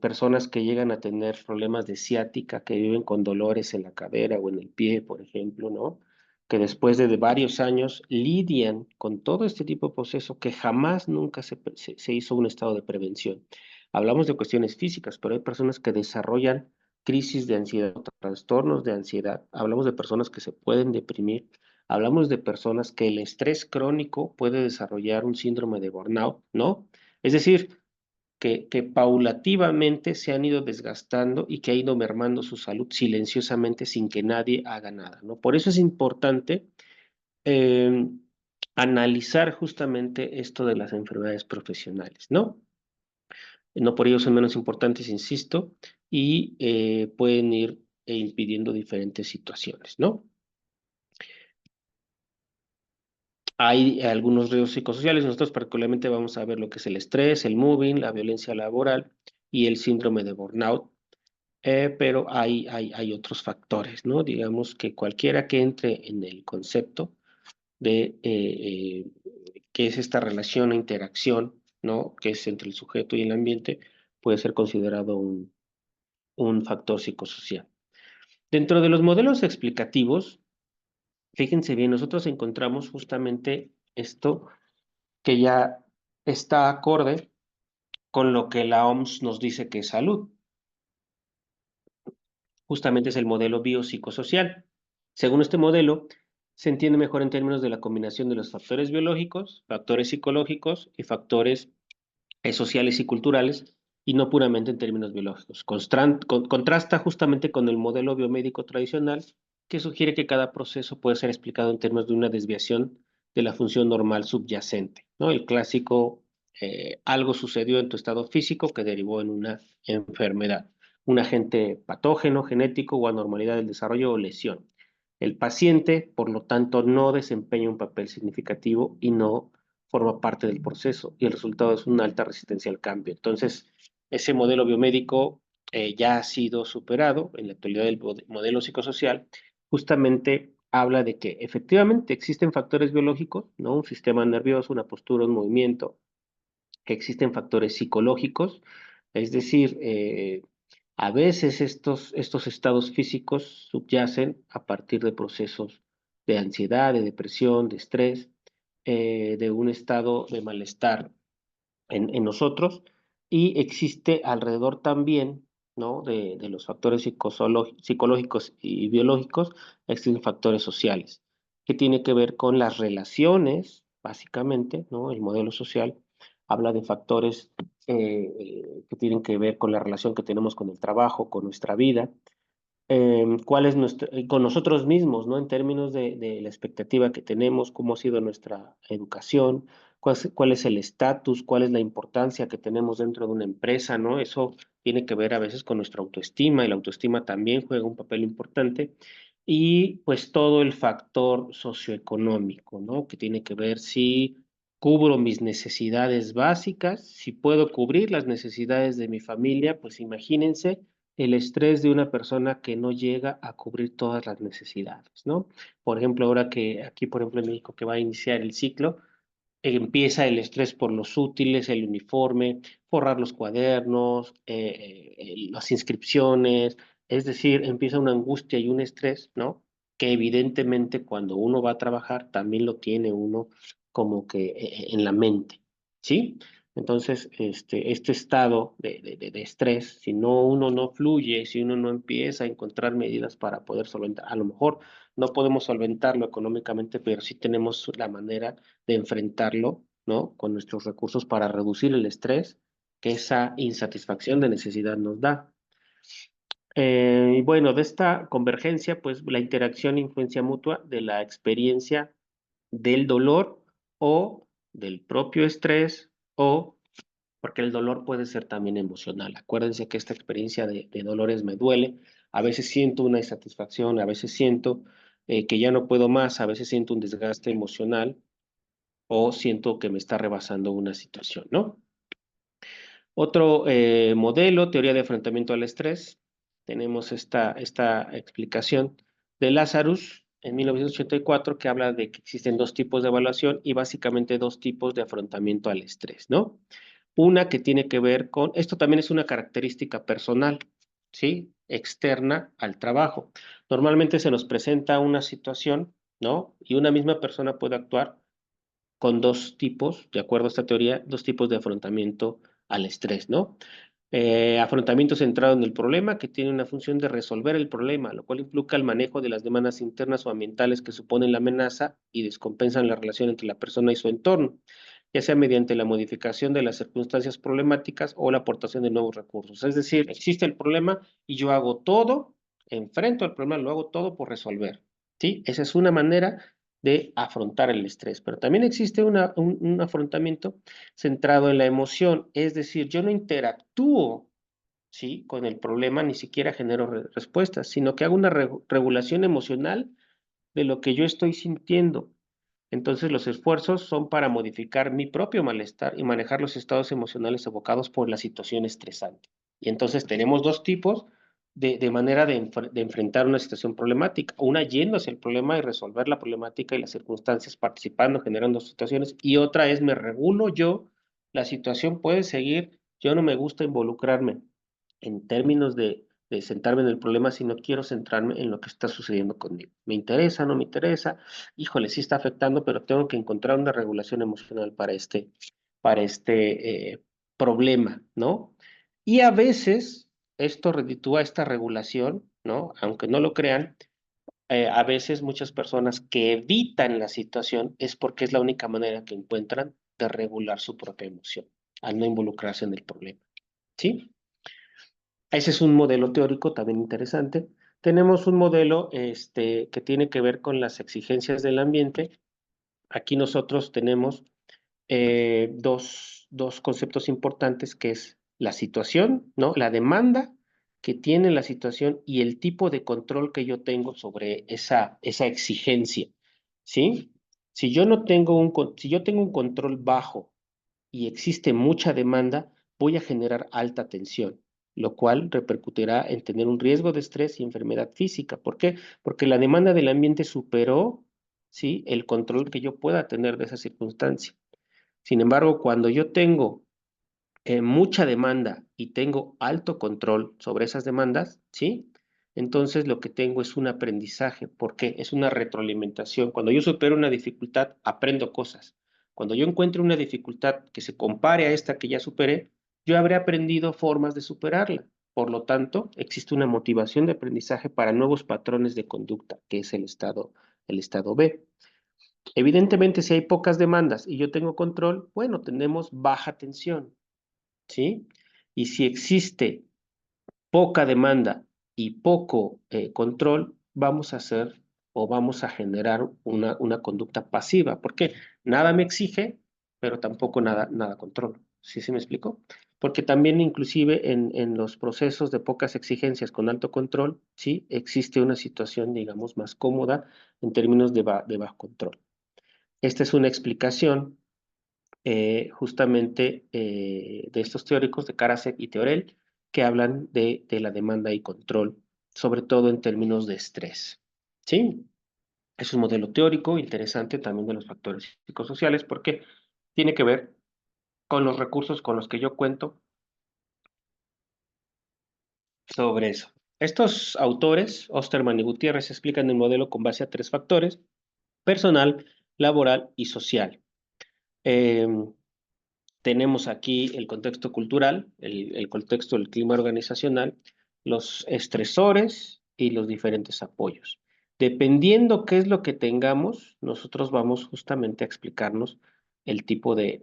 Personas que llegan a tener problemas de ciática, que viven con dolores en la cadera o en el pie, por ejemplo, ¿no? Que después de varios años lidian con todo este tipo de proceso que jamás nunca se hizo un estado de prevención. Hablamos de cuestiones físicas, pero hay personas que desarrollan crisis de ansiedad, trastornos de ansiedad. Hablamos de personas que se pueden deprimir. Hablamos de personas que el estrés crónico puede desarrollar un síndrome de burnout, ¿no? Es decir, que paulativamente se han ido desgastando y que ha ido mermando su salud silenciosamente sin que nadie haga nada, ¿no? Por eso es importante eh, analizar justamente esto de las enfermedades profesionales, ¿no? No por ello son menos importantes, insisto, y pueden ir impidiendo diferentes situaciones, ¿no? Hay algunos riesgos psicosociales, nosotros particularmente vamos a ver lo que es el estrés, el moving, la violencia laboral y el síndrome de burnout. Pero hay otros factores, ¿no? Digamos que cualquiera que entre en el concepto de qué es esta relación o interacción, ¿no? Que es entre el sujeto y el ambiente, puede ser considerado un factor psicosocial. Dentro de los modelos explicativos, fíjense bien, nosotros encontramos justamente esto que ya está acorde con lo que la OMS nos dice que es salud. Justamente es el modelo biopsicosocial. Según este modelo, se entiende mejor en términos de la combinación de los factores biológicos, factores psicológicos y factores sociales y culturales, y no puramente en términos biológicos. Contrasta justamente con el modelo biomédico tradicional, que sugiere que cada proceso puede ser explicado en términos de una desviación de la función normal subyacente, ¿no? El clásico algo sucedió en tu estado físico que derivó en una enfermedad, un agente patógeno, genético o anormalidad del desarrollo o lesión. El paciente, por lo tanto, no desempeña un papel significativo y no forma parte del proceso, y el resultado es una alta resistencia al cambio. Entonces, ese modelo biomédico ya ha sido superado. En la actualidad el modelo psicosocial justamente habla de que efectivamente existen factores biológicos, ¿no? Un sistema nervioso, una postura, un movimiento, que existen factores psicológicos, es decir, a veces estos estados físicos subyacen a partir de procesos de ansiedad, de depresión, de estrés, de un estado de malestar en nosotros, y existe alrededor también, ¿no? De los factores psicológicos y biológicos, existen factores sociales, que tiene que ver con las relaciones, básicamente, ¿no? El modelo social habla de factores que tienen que ver con la relación que tenemos con el trabajo, con nuestra vida, cuál es nuestro, con nosotros mismos, ¿no? En términos de la expectativa que tenemos, cómo ha sido nuestra educación, cuál es el estatus, cuál es la importancia que tenemos dentro de una empresa, ¿no? Eso tiene que ver a veces con nuestra autoestima, y la autoestima también juega un papel importante. Y pues todo el factor socioeconómico, ¿no? Que tiene que ver si cubro mis necesidades básicas, si puedo cubrir las necesidades de mi familia, pues imagínense el estrés de una persona que no llega a cubrir todas las necesidades, ¿no? Por ejemplo, ahora que aquí, por ejemplo, en México, que va a iniciar el ciclo, empieza el estrés por los útiles, el uniforme, forrar los cuadernos, las inscripciones, es decir, empieza una angustia y un estrés, ¿no? Que evidentemente cuando uno va a trabajar también lo tiene uno como que en la mente, ¿sí? Entonces, este estado de estrés, si no uno no fluye, si uno no empieza a encontrar medidas para poder solventar, a lo mejor no podemos solventarlo económicamente, pero sí tenemos la manera de enfrentarlo, ¿no? Con nuestros recursos para reducir el estrés que esa insatisfacción de necesidad nos da. Y bueno, de esta convergencia, pues la interacción e influencia mutua de la experiencia del dolor o del propio estrés, o porque el dolor puede ser también emocional. Acuérdense que esta experiencia de dolores me duele. A veces siento una insatisfacción, a veces siento que ya no puedo más, a veces siento un desgaste emocional, o siento que me está rebasando una situación, ¿no? Otro modelo, teoría de enfrentamiento al estrés. Tenemos esta explicación de Lazarus en 1984, que habla de que existen dos tipos de evaluación y básicamente dos tipos de afrontamiento al estrés, ¿no? Una que tiene que ver con, esto también es una característica personal, ¿sí? Externa al trabajo. Normalmente se nos presenta una situación, ¿no? Y una misma persona puede actuar con dos tipos, de acuerdo a esta teoría, dos tipos de afrontamiento al estrés, ¿no? Afrontamiento centrado en el problema, que tiene una función de resolver el problema, lo cual implica el manejo de las demandas internas o ambientales que suponen la amenaza y descompensan la relación entre la persona y su entorno, ya sea mediante la modificación de las circunstancias problemáticas o la aportación de nuevos recursos. Es decir, existe el problema y yo hago todo, enfrento el problema, lo hago todo por resolver, ¿sí? Esa es una manera de afrontar el estrés, pero también existe un afrontamiento centrado en la emoción, es decir, yo no interactúo, ¿sí? Con el problema, ni siquiera genero respuestas, sino que hago una regulación emocional de lo que yo estoy sintiendo. Entonces los esfuerzos son para modificar mi propio malestar y manejar los estados emocionales evocados por la situación estresante. Y entonces tenemos dos tipos de manera de enfrentar una situación problemática. Una yendo hacia el problema y resolver la problemática y las circunstancias, participando, generando situaciones. Y otra es me regulo yo, la situación puede seguir, yo no me gusta involucrarme en términos de sentarme en el problema, sino quiero centrarme en lo que está sucediendo conmigo. ¿Me interesa, no me interesa? Híjole, sí está afectando, pero tengo que encontrar una regulación emocional para este problema, ¿no? Y a veces esto reditúa esta regulación, ¿no? Aunque no lo crean, a veces muchas personas que evitan la situación es porque es la única manera que encuentran de regular su propia emoción, al no involucrarse en el problema, ¿sí? Ese es un modelo teórico también interesante. Tenemos un modelo que tiene que ver con las exigencias del ambiente. Aquí nosotros tenemos dos conceptos importantes que es la situación, ¿no? La demanda que tiene la situación y el tipo de control que yo tengo sobre esa exigencia, ¿sí? Si yo no tengo si yo tengo un control bajo y existe mucha demanda, voy a generar alta tensión, lo cual repercutirá en tener un riesgo de estrés y enfermedad física. ¿Por qué? Porque la demanda del ambiente superó, ¿sí?, el control que yo pueda tener de esa circunstancia. Sin embargo, cuando yo tengo mucha demanda y tengo alto control sobre esas demandas, ¿sí? Entonces lo que tengo es un aprendizaje. ¿Por qué? Es una retroalimentación. Cuando yo supero una dificultad, aprendo cosas. Cuando yo encuentro una dificultad que se compare a esta que ya superé, yo habré aprendido formas de superarla. Por lo tanto, existe una motivación de aprendizaje para nuevos patrones de conducta, que es el estado B. Evidentemente, si hay pocas demandas y yo tengo control, bueno, tenemos baja tensión, ¿sí? Y si existe poca demanda y poco control, vamos a hacer o vamos a generar una conducta pasiva. ¿Por qué? Nada me exige, pero tampoco nada controlo. ¿Sí se me explicó? Porque también inclusive en los procesos de pocas exigencias con alto control, sí, existe una situación, digamos, más cómoda en términos de bajo control. Esta es una explicación justamente de estos teóricos de Karasek y Teorel que hablan de la demanda y control, sobre todo en términos de estrés. ¿Sí? Es un modelo teórico interesante también de los factores psicosociales porque tiene que ver con los recursos con los que yo cuento sobre eso. Estos autores, Osterman y Gutiérrez, explican el modelo con base a tres factores: personal, laboral y social. Tenemos aquí el contexto cultural, el contexto del clima organizacional, los estresores y los diferentes apoyos. Dependiendo qué es lo que tengamos, nosotros vamos justamente a explicarnos el tipo de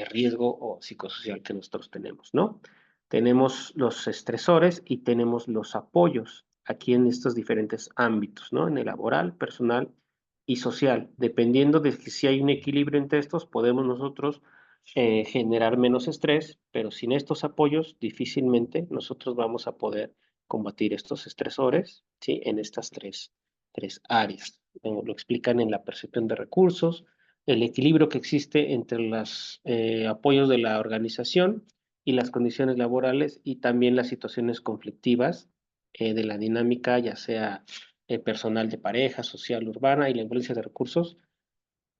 riesgo o psicosocial que nosotros tenemos, ¿no? Tenemos los estresores y tenemos los apoyos aquí en estos diferentes ámbitos, ¿no? En el laboral, personal y social. Dependiendo de si hay un equilibrio entre estos, podemos nosotros generar menos estrés, pero sin estos apoyos difícilmente nosotros vamos a poder combatir estos estresores, ¿sí? En estas tres áreas. Lo explican en la percepción de recursos, el equilibrio que existe entre los apoyos de la organización y las condiciones laborales y también las situaciones conflictivas de la dinámica, ya sea personal de pareja, social, urbana y la influencia de recursos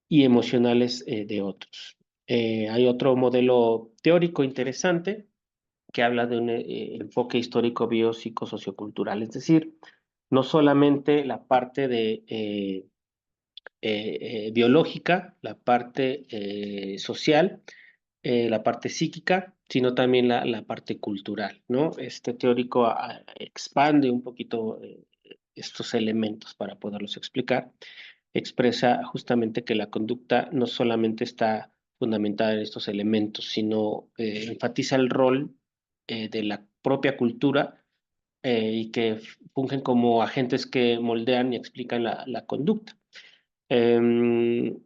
y emocionales de otros. Hay otro modelo teórico interesante que habla de un enfoque histórico biopsicosociocultural, es decir, no solamente la parte biológica, la parte social, la parte psíquica, sino también la parte cultural, ¿no? Este teórico expande un poquito estos elementos para poderlos explicar. Expresa justamente que la conducta no solamente está fundamentada en estos elementos, sino enfatiza el rol de la propia cultura y que fungen como agentes que moldean y explican la conducta. Em,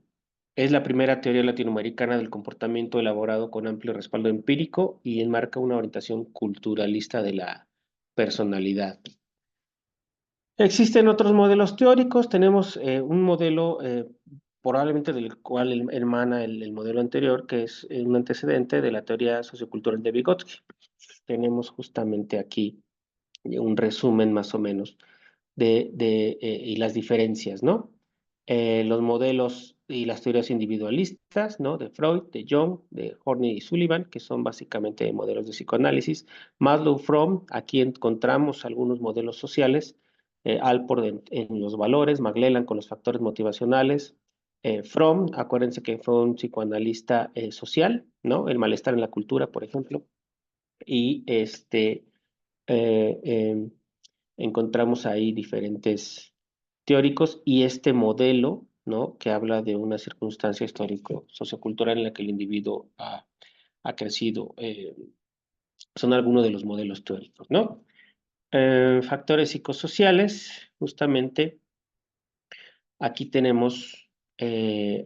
es la primera teoría latinoamericana del comportamiento elaborado con amplio respaldo empírico y enmarca una orientación culturalista de la personalidad. Existen otros modelos teóricos, tenemos un modelo probablemente del cual hermana el modelo anterior, que es un antecedente de la teoría sociocultural de Vygotsky. Tenemos justamente aquí un resumen más o menos y las diferencias, ¿no? Los modelos y las teorías individualistas, ¿no? De Freud, de Jung, de Horney y Sullivan, que son básicamente modelos de psicoanálisis. Maslow, Fromm, aquí encontramos algunos modelos sociales. Alport en los valores, McClelland con los factores motivacionales. Fromm, acuérdense que fue un psicoanalista social, ¿no? El malestar en la cultura, por ejemplo. Y eh, em, encontramos ahí diferentes teóricos y este modelo, ¿no? Que habla de una circunstancia histórico-sociocultural en la que el individuo ha crecido. Son algunos de los modelos teóricos, ¿no? Factores psicosociales, justamente aquí tenemos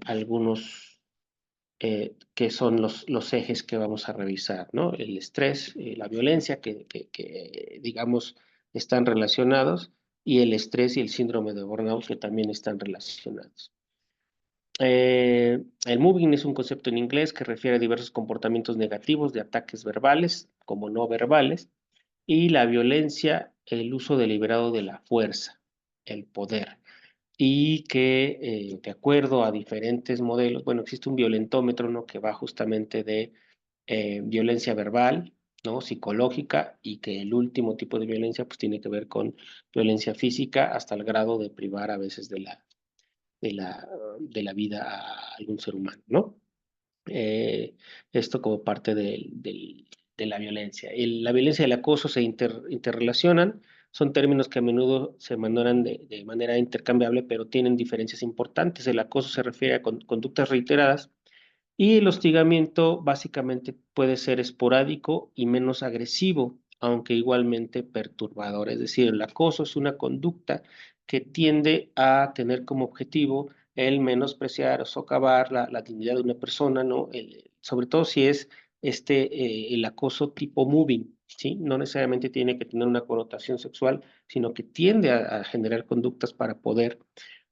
algunos que son los ejes que vamos a revisar, ¿no? El estrés, la violencia, digamos, están relacionados, y el estrés y el síndrome de burnout, que también están relacionados. El moving es un concepto en inglés que refiere a diversos comportamientos negativos de ataques verbales como no verbales, y la violencia, el uso deliberado de la fuerza, el poder, y que de acuerdo a diferentes modelos, bueno, existe un violentómetro, ¿no? Que va justamente de violencia verbal, ¿no? Psicológica, y que el último tipo de violencia pues tiene que ver con violencia física, hasta el grado de privar a veces de la, de la vida a algún ser humano, ¿no? Esto como parte de la violencia. La violencia y el acoso se interrelacionan, son términos que a menudo se manejan de manera intercambiable, pero tienen diferencias importantes. El acoso se refiere a conductas reiteradas, y el hostigamiento básicamente puede ser esporádico y menos agresivo, aunque igualmente perturbador. Es decir, el acoso es una conducta que tiende a tener como objetivo el menospreciar o socavar la dignidad de una persona, ¿no? Sobre todo si es el acoso tipo moving, ¿sí? No necesariamente tiene que tener una connotación sexual, sino que tiende a generar conductas para poder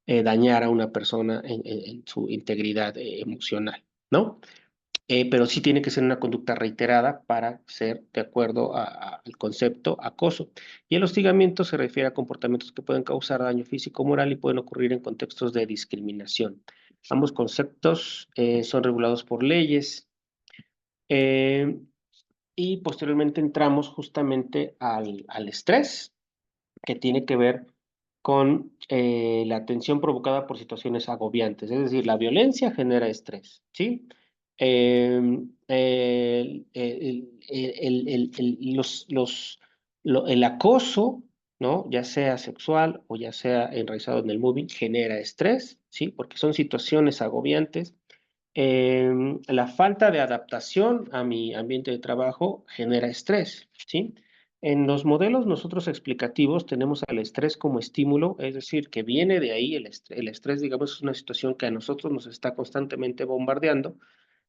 dañar a una persona en su integridad emocional, ¿no? Pero sí tiene que ser una conducta reiterada para ser de acuerdo al concepto acoso. Y el hostigamiento se refiere a comportamientos que pueden causar daño físico o moral y pueden ocurrir en contextos de discriminación. Ambos conceptos son regulados por leyes, eh, y posteriormente entramos justamente al estrés, que tiene que ver con la tensión provocada por situaciones agobiantes. Es decir, la violencia genera estrés, ¿sí? El acoso, ¿no? Ya sea sexual o ya sea enraizado en el moving, genera estrés, ¿sí? Porque son situaciones agobiantes. La falta de adaptación a mi ambiente de trabajo genera estrés, ¿sí? En los modelos nosotros explicativos tenemos al estrés como estímulo, es decir, que viene de ahí el estrés, digamos, es una situación que a nosotros nos está constantemente bombardeando,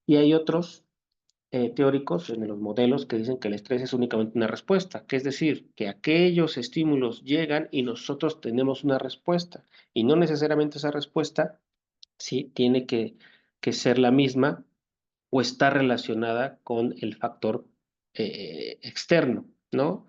y hay otros teóricos en los modelos que dicen que el estrés es únicamente una respuesta, que es decir, que aquellos estímulos llegan y nosotros tenemos una respuesta, y no necesariamente esa respuesta, sí, tiene que ser la misma o está relacionada con el factor externo, ¿no?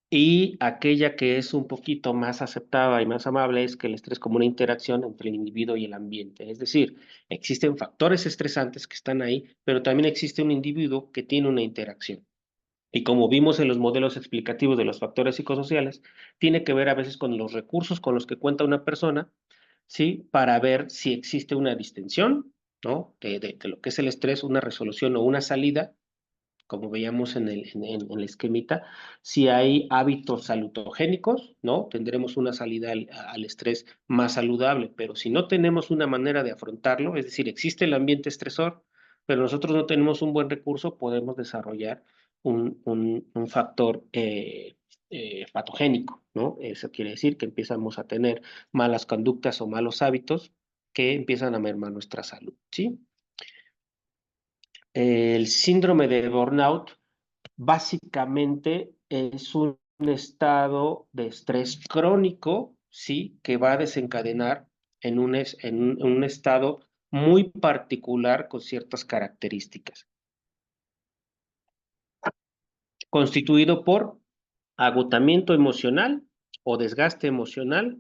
Y aquella que es un poquito más aceptada y más amable es que el estrés es como una interacción entre el individuo y el ambiente. Es decir, existen factores estresantes que están ahí, pero también existe un individuo que tiene una interacción. Y como vimos en los modelos explicativos de los factores psicosociales, tiene que ver a veces con los recursos con los que cuenta una persona, ¿sí? Para ver si existe una distensión, ¿no? De lo que es el estrés, una resolución o una salida, como veíamos en el esquemita. Si hay hábitos salutogénicos, ¿no? Tendremos una salida al estrés más saludable, pero si no tenemos una manera de afrontarlo, es decir, existe el ambiente estresor, pero nosotros no tenemos un buen recurso, podemos desarrollar un factor patogénico, ¿no? Eso quiere decir que empezamos a tener malas conductas o malos hábitos que empiezan a mermar nuestra salud, ¿sí? El síndrome de burnout básicamente es un estado de estrés crónico, ¿sí? Que va a desencadenar en un estado muy particular con ciertas características, constituido por agotamiento emocional o desgaste emocional,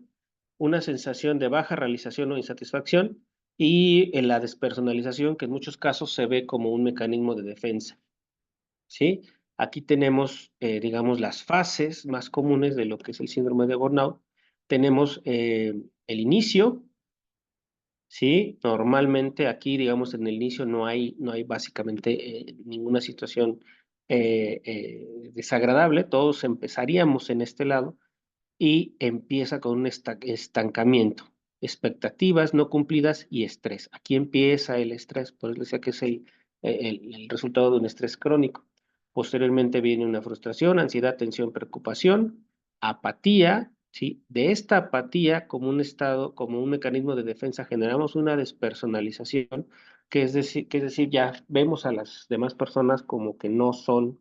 una sensación de baja realización o insatisfacción, y en la despersonalización, que en muchos casos se ve como un mecanismo de defensa, ¿sí? Aquí tenemos, digamos, las fases más comunes de lo que es el síndrome de burnout. Tenemos el inicio, ¿sí? Normalmente aquí, digamos, en el inicio no hay básicamente ninguna situación desagradable. Todos empezaríamos en este lado, y empieza con un estancamiento, expectativas no cumplidas y estrés. Aquí empieza el estrés, por eso decía que es el resultado de un estrés crónico. Posteriormente viene una frustración, ansiedad, tensión, preocupación, apatía, ¿sí? De esta apatía, como un estado, como un mecanismo de defensa, generamos una despersonalización, que es decir, ya vemos a las demás personas como que no son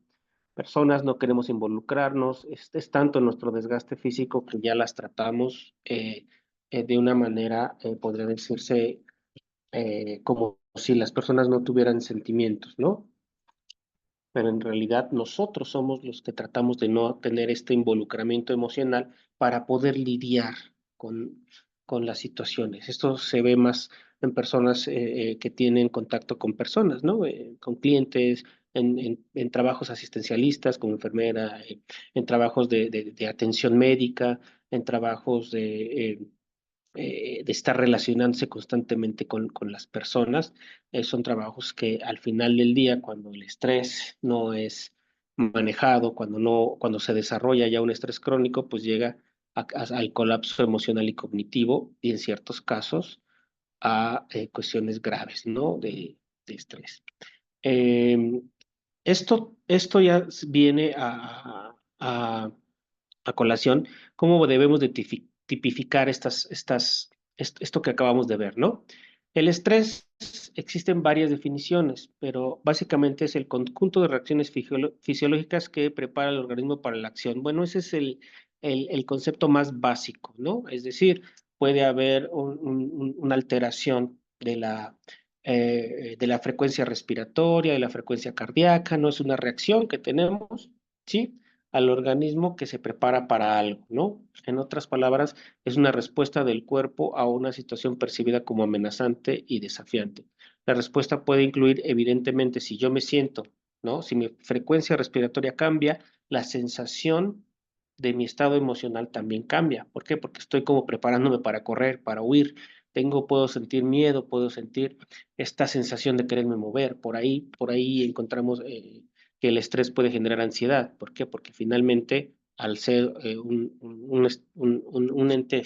personas, no queremos involucrarnos, es tanto nuestro desgaste físico que ya las tratamos de una manera, podría decirse, como si las personas no tuvieran sentimientos, ¿no? Pero en realidad nosotros somos los que tratamos de no tener este involucramiento emocional para poder lidiar con, con las situaciones. Esto se ve más en personas que tienen contacto con personas, ¿no? Con clientes, en trabajos asistencialistas como enfermera, en trabajos de atención médica, en trabajos de estar relacionándose constantemente con las personas. Son trabajos que al final del día, cuando el estrés no es manejado, cuando se desarrolla ya un estrés crónico, pues llega al colapso emocional y cognitivo y en ciertos casos a cuestiones graves, ¿no? De estrés. Eh, esto ya viene a colación cómo debemos de tipificar esto que acabamos de ver, ¿no? El estrés, existen varias definiciones, pero básicamente es el conjunto de reacciones fisiológicas que prepara el organismo para la acción. Bueno, ese es el concepto más básico, ¿no? Es decir, puede haber una alteración de la frecuencia respiratoria, de la frecuencia cardíaca, no es una reacción que tenemos, ¿sí? Al organismo que se prepara para algo, ¿no? En otras palabras, es una respuesta del cuerpo a una situación percibida como amenazante y desafiante. La respuesta puede incluir, evidentemente, si yo me siento, ¿no? Si mi frecuencia respiratoria cambia, la sensación de mi estado emocional también cambia. ¿Por qué? Porque estoy como preparándome para correr, para huir. Puedo sentir miedo, puedo sentir esta sensación de quererme mover. Por ahí encontramos que el estrés puede generar ansiedad. ¿Por qué? Porque finalmente, al ser un ente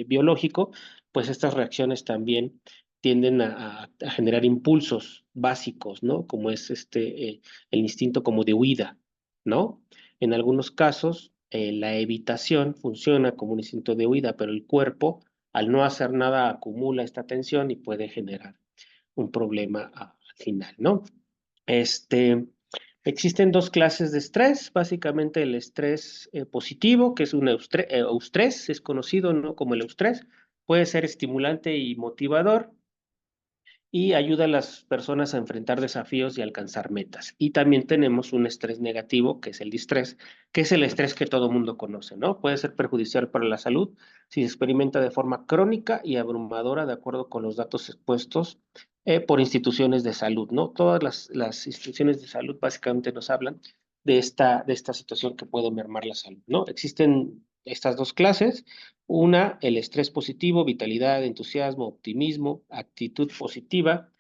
biológico, pues estas reacciones también tienden a generar impulsos básicos, ¿no? Como es el instinto como de huida, ¿no? En algunos casos, la evitación funciona como un instinto de huida, pero el cuerpo, al no hacer nada, acumula esta tensión y puede generar un problema al final, ¿no? Este, Existen dos clases de estrés, básicamente el estrés positivo, que es un eustrés, es conocido, ¿no? Como el eustrés, puede ser estimulante y motivador y ayuda a las personas a enfrentar desafíos y alcanzar metas. Y también tenemos un estrés negativo, que es el distrés, que es el estrés que todo mundo conoce, ¿no? Puede ser perjudicial para la salud si se experimenta de forma crónica y abrumadora, de acuerdo con los datos expuestos por instituciones de salud, ¿no? Todas las instituciones de salud básicamente nos hablan de esta situación que puede mermar la salud, ¿no? Existen estas dos clases. Una, el estrés positivo, vitalidad, entusiasmo, optimismo, actitud positiva,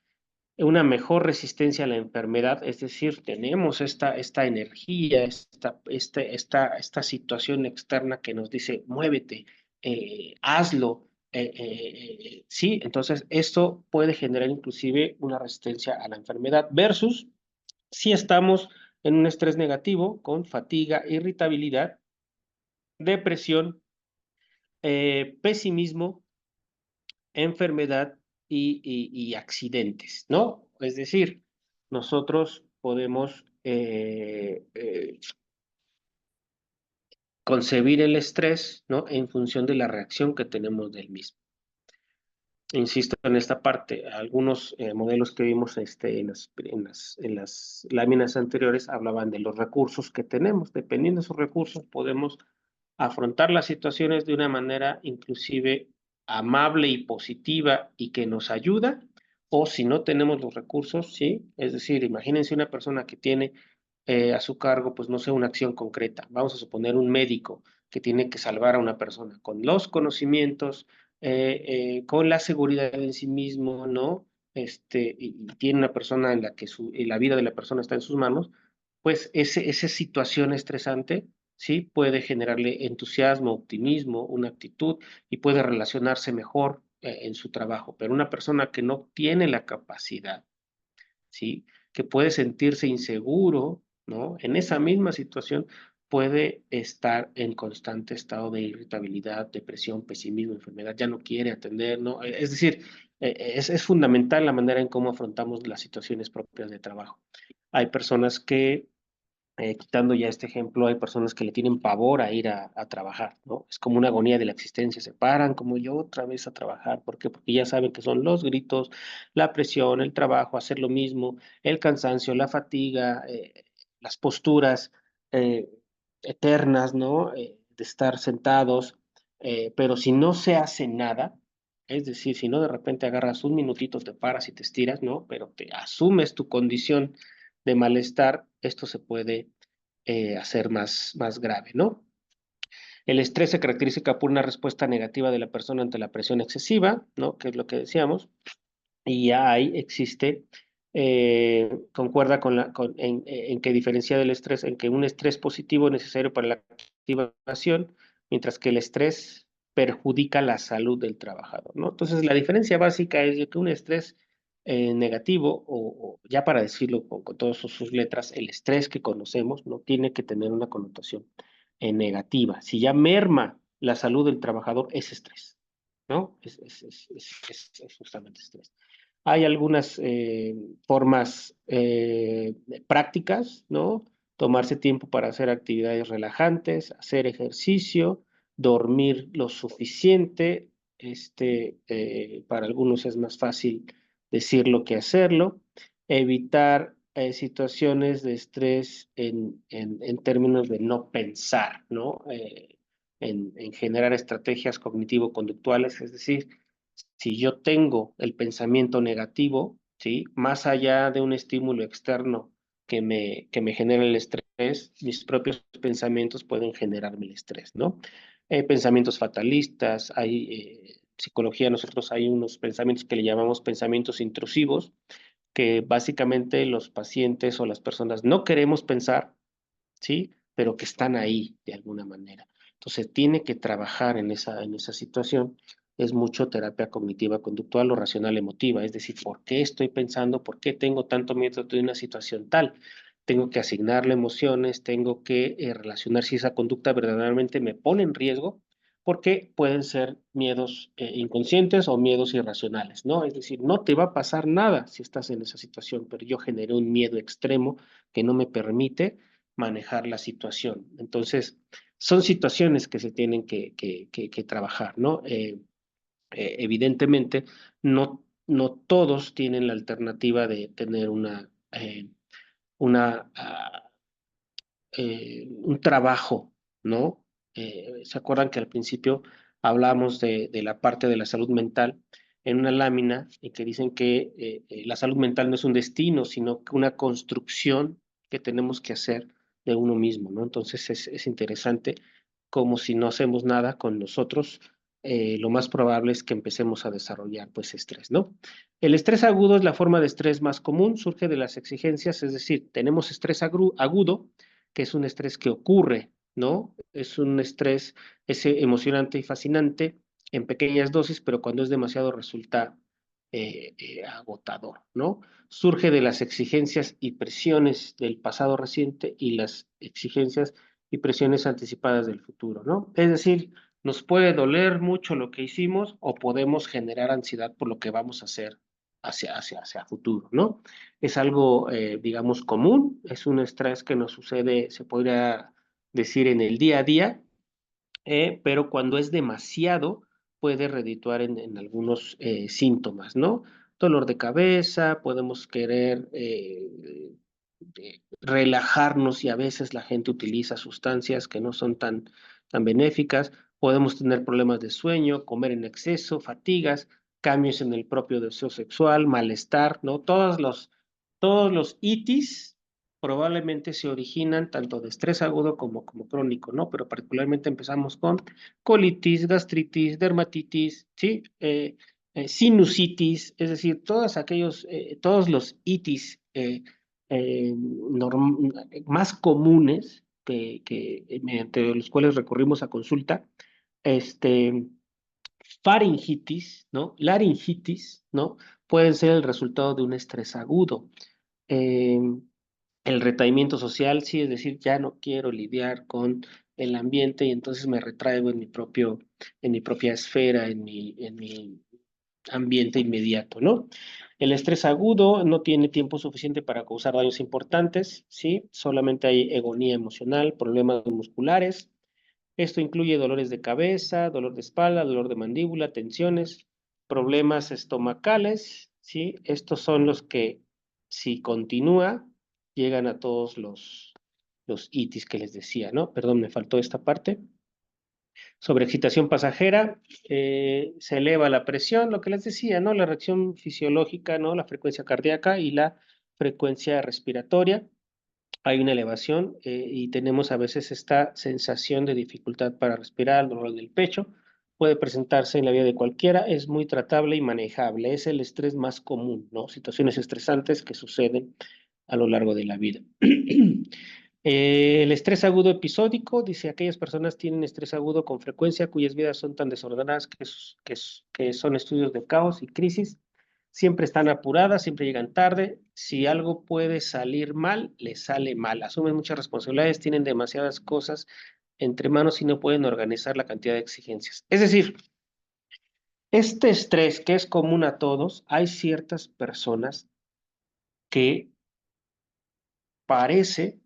una mejor resistencia a la enfermedad, es decir, tenemos esta energía, esta situación externa que nos dice, muévete, hazlo. Sí, entonces esto puede generar inclusive una resistencia a la enfermedad versus si estamos en un estrés negativo con fatiga, irritabilidad, depresión, pesimismo, enfermedad y accidentes, ¿no? Es decir, nosotros podemos concebir el estrés, ¿no? En función de la reacción que tenemos del mismo. Insisto en esta parte, algunos modelos que vimos en las láminas anteriores hablaban de los recursos que tenemos. Dependiendo de esos recursos, podemos afrontar las situaciones de una manera inclusive amable y positiva y que nos ayuda, o si no tenemos los recursos, ¿sí? Es decir, imagínense una persona que tiene a su cargo, pues no sé, una acción concreta. Vamos a suponer un médico que tiene que salvar a una persona con los conocimientos, con la seguridad en sí mismo, ¿no? Y tiene una persona en la que la vida de la persona está en sus manos, pues esa situación estresante, ¿sí? Puede generarle entusiasmo, optimismo, una actitud y puede relacionarse mejor en su trabajo. Pero una persona que no tiene la capacidad, ¿sí? Que puede sentirse inseguro, ¿no? En esa misma situación puede estar en constante estado de irritabilidad, depresión, pesimismo, enfermedad, ya no quiere atender, ¿no? Es decir, es fundamental la manera en cómo afrontamos las situaciones propias de trabajo. Hay personas que quitando ya este ejemplo, hay personas que le tienen pavor a ir a trabajar, ¿no? Es como una agonía de la existencia, se paran como yo otra vez a trabajar, ¿por qué? Porque ya saben que son los gritos, la presión, el trabajo, hacer lo mismo, el cansancio, la fatiga, las posturas eh, eternas, ¿no? De estar sentados, pero si no se hace nada, es decir, si no de repente agarras un minutito, te paras y te estiras, ¿no? Pero te asumes tu condición de malestar, esto se puede hacer más grave, ¿no? El estrés se caracteriza por una respuesta negativa de la persona ante la presión excesiva, ¿no? Que es lo que decíamos, y ya ahí existe, concuerda en que diferencia del estrés, en que un estrés positivo es necesario para la activación, mientras que el estrés perjudica la salud del trabajador, ¿no? Entonces, la diferencia básica es de que un estrés negativo, o ya para decirlo con todas sus letras, el estrés que conocemos no tiene que tener una connotación negativa. Si ya merma la salud del trabajador, es estrés, ¿no? Es justamente estrés. Hay algunas formas prácticas, ¿no? Tomarse tiempo para hacer actividades relajantes, hacer ejercicio, dormir lo suficiente. Para algunos es más fácil decirlo que hacerlo. Evitar situaciones de estrés en términos de no pensar, ¿no? En generar estrategias cognitivo-conductuales, es decir, si yo tengo el pensamiento negativo, ¿sí? Más allá de un estímulo externo que me genere el estrés, mis propios pensamientos pueden generarme el estrés, ¿no? Pensamientos fatalistas, hay psicología, nosotros hay unos pensamientos que le llamamos pensamientos intrusivos, que básicamente los pacientes o las personas no queremos pensar, ¿sí? Pero que están ahí de alguna manera. Entonces, tiene que trabajar en esa situación. Es mucho terapia cognitiva conductual o racional emotiva, es decir, ¿por qué estoy pensando? ¿Por qué tengo tanto miedo de una situación tal? Tengo que asignarle emociones, tengo que relacionar si esa conducta verdaderamente me pone en riesgo, porque pueden ser miedos inconscientes o miedos irracionales, ¿no? Es decir, no te va a pasar nada si estás en esa situación, pero yo generé un miedo extremo que no me permite manejar la situación. Entonces, son situaciones que se tienen que trabajar, ¿no? Evidentemente, no todos tienen la alternativa de tener un trabajo, ¿no? ¿Se acuerdan que al principio hablamos de la parte de la salud mental en una lámina y que dicen que la salud mental no es un destino, sino que una construcción que tenemos que hacer de uno mismo, ¿no? Entonces es interesante como si no hacemos nada con nosotros, lo más probable es que empecemos a desarrollar pues estrés, ¿no? El estrés agudo es la forma de estrés más común, surge de las exigencias, es decir, tenemos estrés agudo, que es un estrés que ocurre, ¿no? Es un estrés emocionante y fascinante en pequeñas dosis, pero cuando es demasiado resulta agotador, ¿no? Surge de las exigencias y presiones del pasado reciente y las exigencias y presiones anticipadas del futuro, ¿no? Es decir, nos puede doler mucho lo que hicimos o podemos generar ansiedad por lo que vamos a hacer hacia futuro, ¿no? Es algo, digamos, común, es un estrés que nos sucede, se podría decir, en el día a día, pero cuando es demasiado puede redituar en algunos síntomas, ¿no? Dolor de cabeza, podemos querer relajarnos y a veces la gente utiliza sustancias que no son tan benéficas, podemos tener problemas de sueño, comer en exceso, fatigas, cambios en el propio deseo sexual, malestar, ¿no? Todos los itis probablemente se originan tanto de estrés agudo como crónico, ¿no? Pero particularmente empezamos con colitis, gastritis, dermatitis, ¿sí? Sinusitis, es decir, todos los itis más comunes mediante los cuales recurrimos a consulta, este, faringitis, ¿no? Laringitis, ¿no? Pueden ser el resultado de un estrés agudo. Eh, el retraimiento social, sí, es decir, ya no quiero lidiar con el ambiente y entonces me retraigo en mi propia esfera, en mi ambiente inmediato, ¿no? El estrés agudo no tiene tiempo suficiente para causar daños importantes, ¿sí? Solamente hay agonía emocional, problemas musculares. Esto incluye dolores de cabeza, dolor de espalda, dolor de mandíbula, tensiones, problemas estomacales, ¿sí? Estos son los que, si continúa, llegan a todos los itis que les decía, ¿no? Perdón, me faltó esta parte. Sobreexcitación pasajera, se eleva la presión, lo que les decía, ¿no? La reacción fisiológica, ¿no? La frecuencia cardíaca y la frecuencia respiratoria. Hay una elevación y tenemos a veces esta sensación de dificultad para respirar, dolor del pecho. Puede presentarse en la vida de cualquiera, es muy tratable y manejable. Es el estrés más común, ¿no? Situaciones estresantes que suceden a lo largo de la vida. El estrés agudo episódico, dice, aquellas personas tienen estrés agudo con frecuencia cuyas vidas son tan desordenadas que son estudios de caos y crisis. Siempre están apuradas, siempre llegan tarde. Si algo puede salir mal, les sale mal. Asumen muchas responsabilidades, tienen demasiadas cosas entre manos y no pueden organizar la cantidad de exigencias. Es decir, este estrés que es común a todos, hay ciertas personas que parece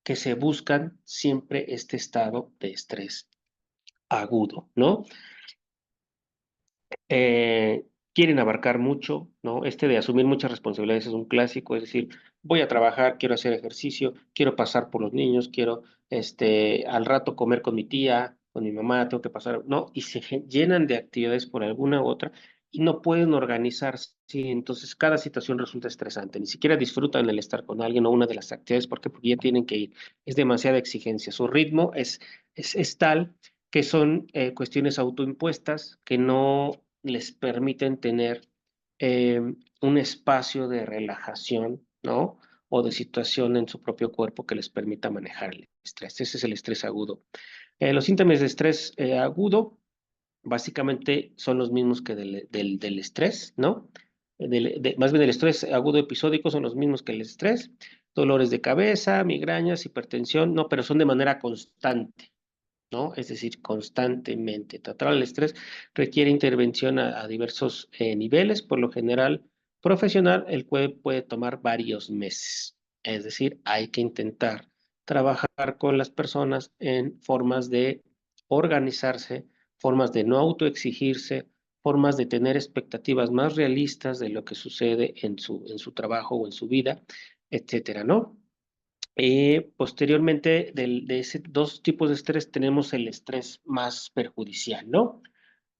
que se buscan siempre este estado de estrés agudo, ¿no? Eh, quieren abarcar mucho, ¿no? Este de asumir muchas responsabilidades es un clásico, es decir, voy a trabajar, quiero hacer ejercicio, quiero pasar por los niños, quiero, al rato comer con mi tía, con mi mamá, tengo que pasar, ¿no? Y se llenan de actividades por alguna u otra y no pueden organizarse, y entonces cada situación resulta estresante, ni siquiera disfrutan el estar con alguien o una de las actividades, ¿por qué? Porque ya tienen que ir, es demasiada exigencia, su ritmo es tal que son cuestiones autoimpuestas que no les permiten tener eh, un espacio de relajación, ¿no? O de situación en su propio cuerpo que les permita manejar el estrés. Ese es el estrés agudo. Los síntomas de estrés agudo básicamente son los mismos que del estrés, ¿no? Más bien el estrés agudo episódico son los mismos que el estrés. Dolores de cabeza, migrañas, hipertensión, no, pero son de manera constante, ¿no? Es decir, constantemente. Tratar el estrés requiere intervención a diversos niveles, por lo general profesional, el cual puede tomar varios meses. Es decir, hay que intentar trabajar con las personas en formas de organizarse, formas de no autoexigirse, formas de tener expectativas más realistas de lo que sucede en su trabajo o en su vida, etcétera, ¿no? Posteriormente, de ese dos tipos de estrés tenemos el estrés más perjudicial, ¿no?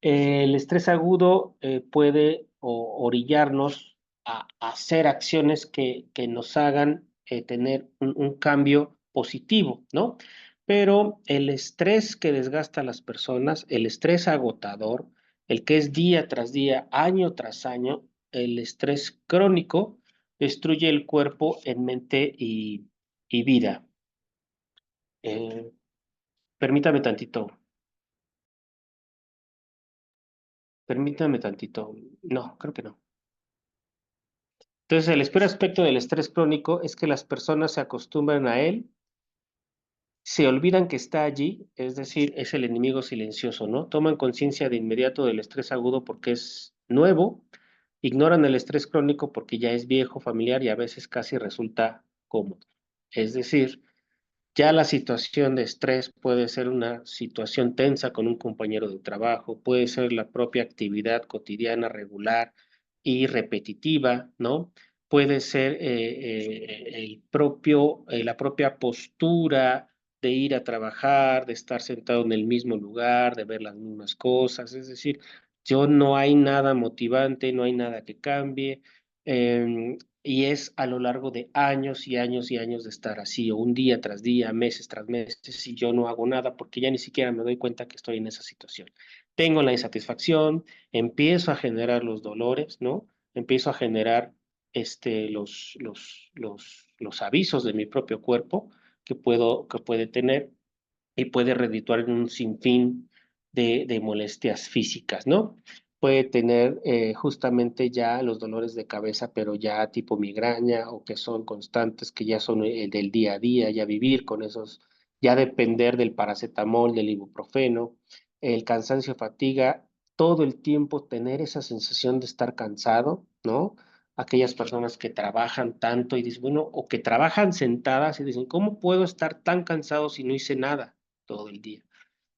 El estrés agudo puede orillarnos a hacer acciones que nos hagan tener un cambio positivo, ¿no? Pero el estrés que desgasta a las personas, el estrés agotador, el que es día tras día, año tras año, el estrés crónico destruye el cuerpo en mente y vida. Eh, permítame tantito, permítame tantito. No, creo que no. Entonces, el peor aspecto del estrés crónico es que las personas se acostumbran a él, se olvidan que está allí, es decir, es el enemigo silencioso, ¿no? Toman conciencia de inmediato del estrés agudo porque es nuevo, ignoran el estrés crónico porque ya es viejo, familiar y a veces casi resulta cómodo. Es decir, ya la situación de estrés puede ser una situación tensa con un compañero de trabajo, puede ser la propia actividad cotidiana regular y repetitiva, ¿no? Puede ser la propia postura de ir a trabajar, de estar sentado en el mismo lugar, de ver las mismas cosas. Es decir, yo no hay nada motivante, no hay nada que cambie. Y es a lo largo de años y años y años de estar así, o un día tras día, meses tras meses, y yo no hago nada porque ya ni siquiera me doy cuenta que estoy en esa situación. Tengo la insatisfacción, empiezo a generar los dolores, ¿no? Empiezo a generar los avisos de mi propio cuerpo que puede tener y puede redituar en un sinfín de molestias físicas, ¿no? Puede tener justamente ya los dolores de cabeza, pero ya tipo migraña o que son constantes, que ya son del día a día, ya vivir con esos, ya depender del paracetamol, del ibuprofeno, el cansancio, fatiga, todo el tiempo tener esa sensación de estar cansado, ¿no? Aquellas personas que trabajan tanto y dicen, bueno, o que trabajan sentadas y dicen, ¿cómo puedo estar tan cansado si no hice nada todo el día?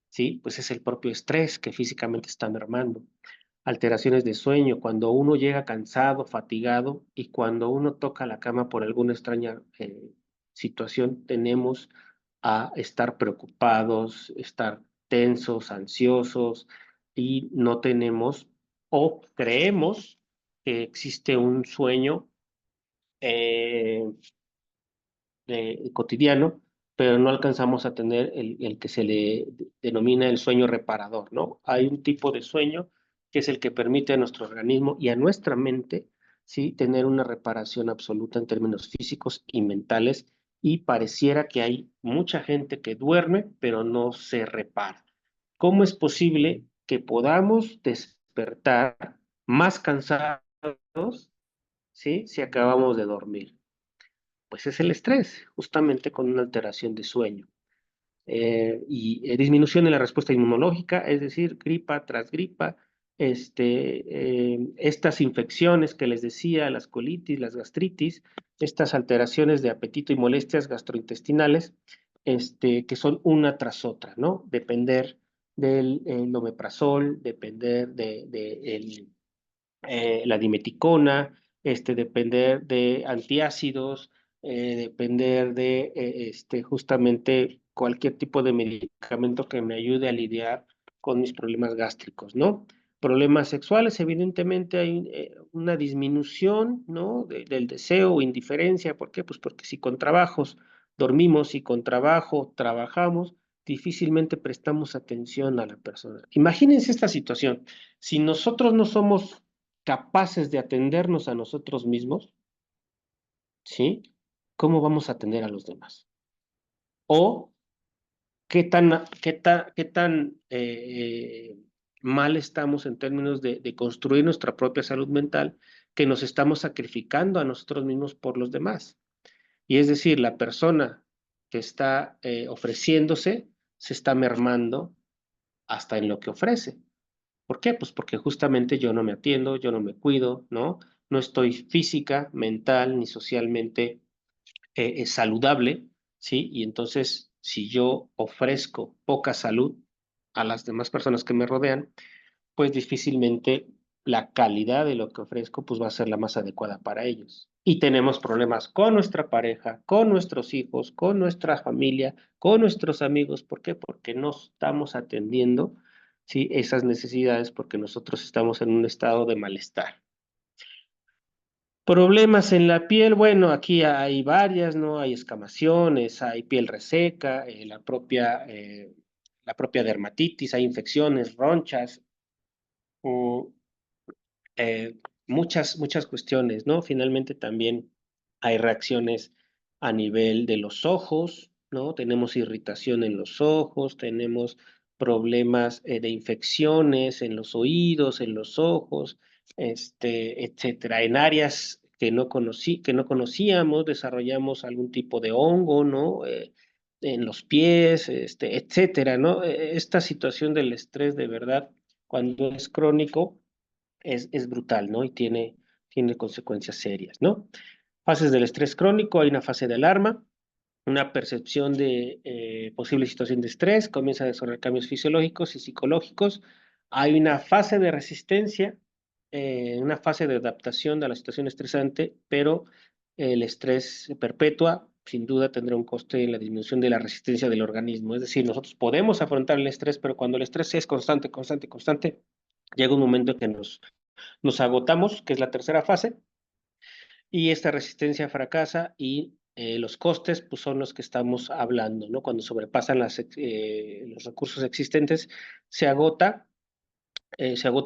Sí, pues es el propio estrés que físicamente está mermando. Alteraciones de sueño, cuando uno llega cansado, fatigado y cuando uno toca la cama por alguna extraña situación, tenemos a estar preocupados, estar tensos, ansiosos y no tenemos o creemos que existe un sueño eh, cotidiano, pero no alcanzamos a tener el que se le denomina el sueño reparador, ¿no? Hay un tipo de sueño que es el que permite a nuestro organismo y a nuestra mente, ¿sí? Tener una reparación absoluta en términos físicos y mentales, y pareciera que hay mucha gente que duerme, pero no se repara. ¿Cómo es posible que podamos despertar más cansados, ¿sí? Si acabamos de dormir? Pues es el estrés, justamente con una alteración de sueño. Disminución en la respuesta inmunológica, es decir, gripa tras gripa, estas infecciones que les decía, las colitis, las gastritis, estas alteraciones de apetito y molestias gastrointestinales, que son una tras otra, ¿no? Depender del omeprazol, depender la dimeticona, depender de antiácidos, depender de justamente cualquier tipo de medicamento que me ayude a lidiar con mis problemas gástricos, ¿no? Problemas sexuales, evidentemente hay una disminución, ¿no? Del deseo o indiferencia. ¿Por qué? Pues porque si con trabajos dormimos y con trabajo trabajamos, difícilmente prestamos atención a la persona. Imagínense esta situación. Si nosotros no somos capaces de atendernos a nosotros mismos, ¿sí? ¿Cómo vamos a atender a los demás? O qué tan mal estamos en términos de construir nuestra propia salud mental, que nos estamos sacrificando a nosotros mismos por los demás. Y es decir, la persona que está ofreciéndose se está mermando hasta en lo que ofrece. ¿Por qué? Pues porque justamente yo no me atiendo, yo no me cuido, ¿no? No estoy física, mental ni socialmente saludable, ¿sí? Y entonces, si yo ofrezco poca salud a las demás personas que me rodean, pues difícilmente la calidad de lo que ofrezco pues va a ser la más adecuada para ellos. Y tenemos problemas con nuestra pareja, con nuestros hijos, con nuestra familia, con nuestros amigos. ¿Por qué? Porque no estamos atendiendo, ¿sí? Esas necesidades, porque nosotros estamos en un estado de malestar. Problemas en la piel, bueno, aquí hay varias, ¿no? Hay escamaciones, hay piel reseca, la propia dermatitis, hay infecciones, ronchas, mm, eh, muchas cuestiones, ¿no? Finalmente también hay reacciones a nivel de los ojos, ¿no? Tenemos irritación en los ojos, tenemos problemas de infecciones en los oídos, en los ojos, etcétera. En áreas que no conocíamos, desarrollamos algún tipo de hongo, ¿no? En los pies, etcétera, ¿no? Esta situación del estrés, de verdad, cuando es crónico, es brutal, ¿no? Y tiene consecuencias serias, ¿no? Fases del estrés crónico: hay una fase de alarma, una percepción de posible situación de estrés, comienza a desarrollar cambios fisiológicos y psicológicos. Hay una fase de resistencia, una fase de adaptación a la situación estresante, pero el estrés se perpetúa, sin duda tendrá un coste en la disminución de la resistencia del organismo. Es decir, nosotros podemos afrontar el estrés, pero cuando el estrés es constante, constante, constante, llega un momento en que nos agotamos, que es la tercera fase, y esta resistencia fracasa y los costes pues, son los que estamos hablando, ¿no? Cuando sobrepasan los recursos existentes, se agota,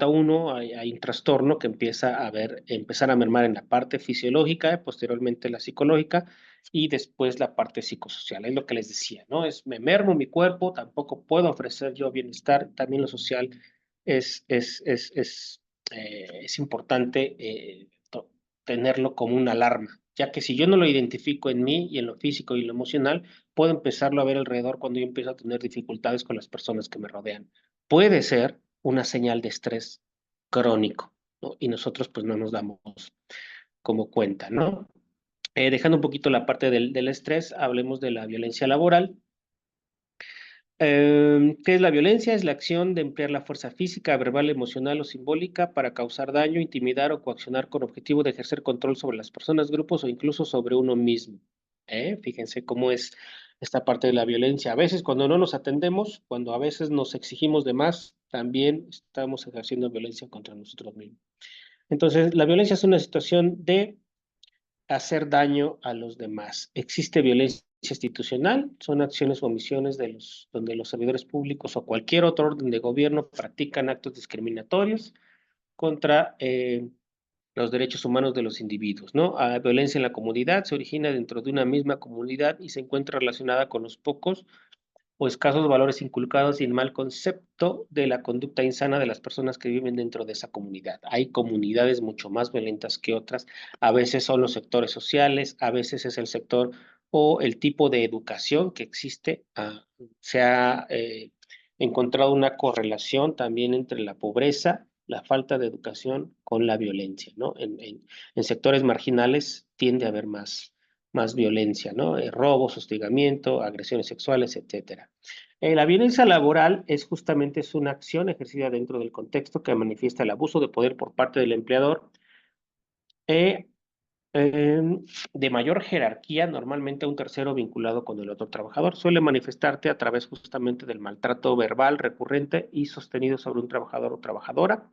uno, hay un trastorno que empezar a mermar en la parte fisiológica, posteriormente la psicológica y después la parte psicosocial. Es lo que les decía, ¿no? Me mermo mi cuerpo, tampoco puedo ofrecer yo bienestar, también lo social es importante tenerlo como una alarma, ya que si yo no lo identifico en mí y en lo físico y en lo emocional, puedo empezarlo a ver alrededor cuando yo empiezo a tener dificultades con las personas que me rodean. Puede ser una señal de estrés crónico, ¿no? Y nosotros pues no nos damos como cuenta, ¿no? Dejando un poquito la parte del estrés, hablemos de la violencia laboral. ¿Qué es la violencia? Es la acción de emplear la fuerza física, verbal, emocional o simbólica para causar daño, intimidar o coaccionar con objetivo de ejercer control sobre las personas, grupos o incluso sobre uno mismo. Fíjense cómo es esta parte de la violencia. A veces cuando no nos atendemos, cuando a veces nos exigimos de más, también estamos ejerciendo violencia contra nosotros mismos. Entonces, la violencia es una situación de hacer daño a los demás. Existe violencia institucional, son acciones o omisiones donde los servidores públicos o cualquier otro orden de gobierno practican actos discriminatorios contra los derechos humanos de los individuos, ¿no? La violencia en la comunidad se origina dentro de una misma comunidad y se encuentra relacionada con los pocos o escasos valores inculcados y el mal concepto de la conducta insana de las personas que viven dentro de esa comunidad. Hay comunidades mucho más violentas que otras, a veces son los sectores sociales, a veces es el sector o el tipo de educación que existe. Se ha encontrado una correlación también entre la pobreza, la falta de educación con la violencia, ¿no? En sectores marginales tiende a haber más violencia, ¿no? Robos, hostigamiento, agresiones sexuales, etcétera. La violencia laboral es una acción ejercida dentro del contexto que manifiesta el abuso de poder por parte del empleador eh, eh, de mayor jerarquía, normalmente a un tercero vinculado con el otro trabajador. Suele manifestarte a través justamente del maltrato verbal recurrente y sostenido sobre un trabajador o trabajadora.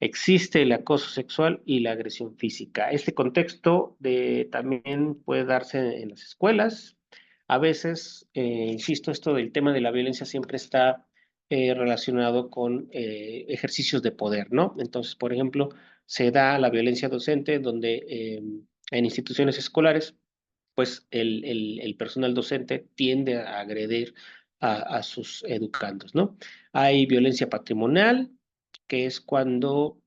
Existe el acoso sexual y la agresión física. Este contexto también puede darse en las escuelas. A veces, insisto, esto del tema de la violencia siempre está relacionado con ejercicios de poder, ¿no? Entonces, por ejemplo, se da la violencia docente donde en instituciones escolares, pues el personal docente tiende a agredir a sus educandos, ¿no? Hay violencia patrimonial, que es cuando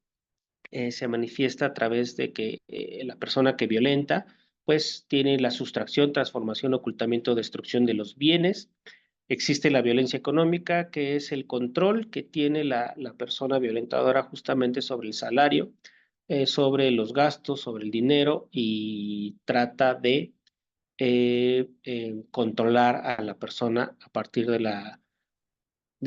se manifiesta a través de que la persona que violenta, pues tiene la sustracción, transformación, ocultamiento, destrucción de los bienes. Existe la violencia económica, que es el control que tiene la persona violentadora justamente sobre el salario, sobre los gastos, sobre el dinero y trata de controlar a la persona a partir de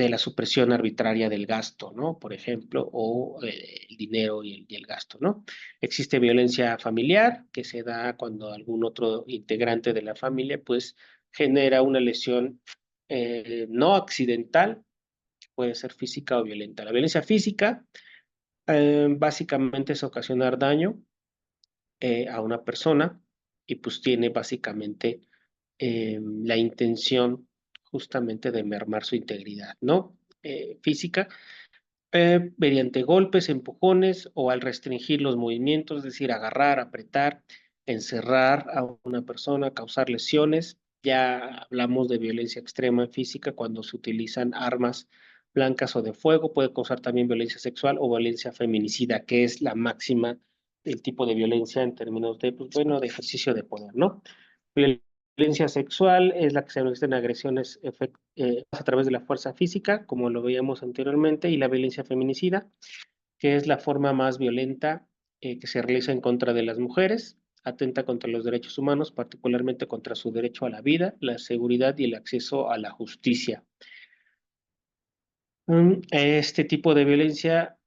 la supresión arbitraria del gasto, ¿no? Por ejemplo, o el dinero y el gasto, ¿no? Existe violencia familiar que se da cuando algún otro integrante de la familia, pues, genera una lesión no accidental, puede ser física o violenta. La violencia física básicamente es ocasionar daño a una persona y pues tiene básicamente la intención justamente de mermar su integridad, ¿no? Física, mediante golpes, empujones o al restringir los movimientos, es decir, agarrar, apretar, encerrar a una persona, causar lesiones. Ya hablamos de violencia extrema física cuando se utilizan armas blancas o de fuego, puede causar también violencia sexual o violencia feminicida, que es la máxima del tipo de violencia en términos de, pues, bueno, de ejercicio de poder, ¿no? Violencia sexual es la que se manifiesta en agresiones a través de la fuerza física, como lo veíamos anteriormente, y la violencia feminicida, que es la forma más violenta que se realiza en contra de las mujeres, atenta contra los derechos humanos, particularmente contra su derecho a la vida, la seguridad y el acceso a la justicia. Este tipo de violencia,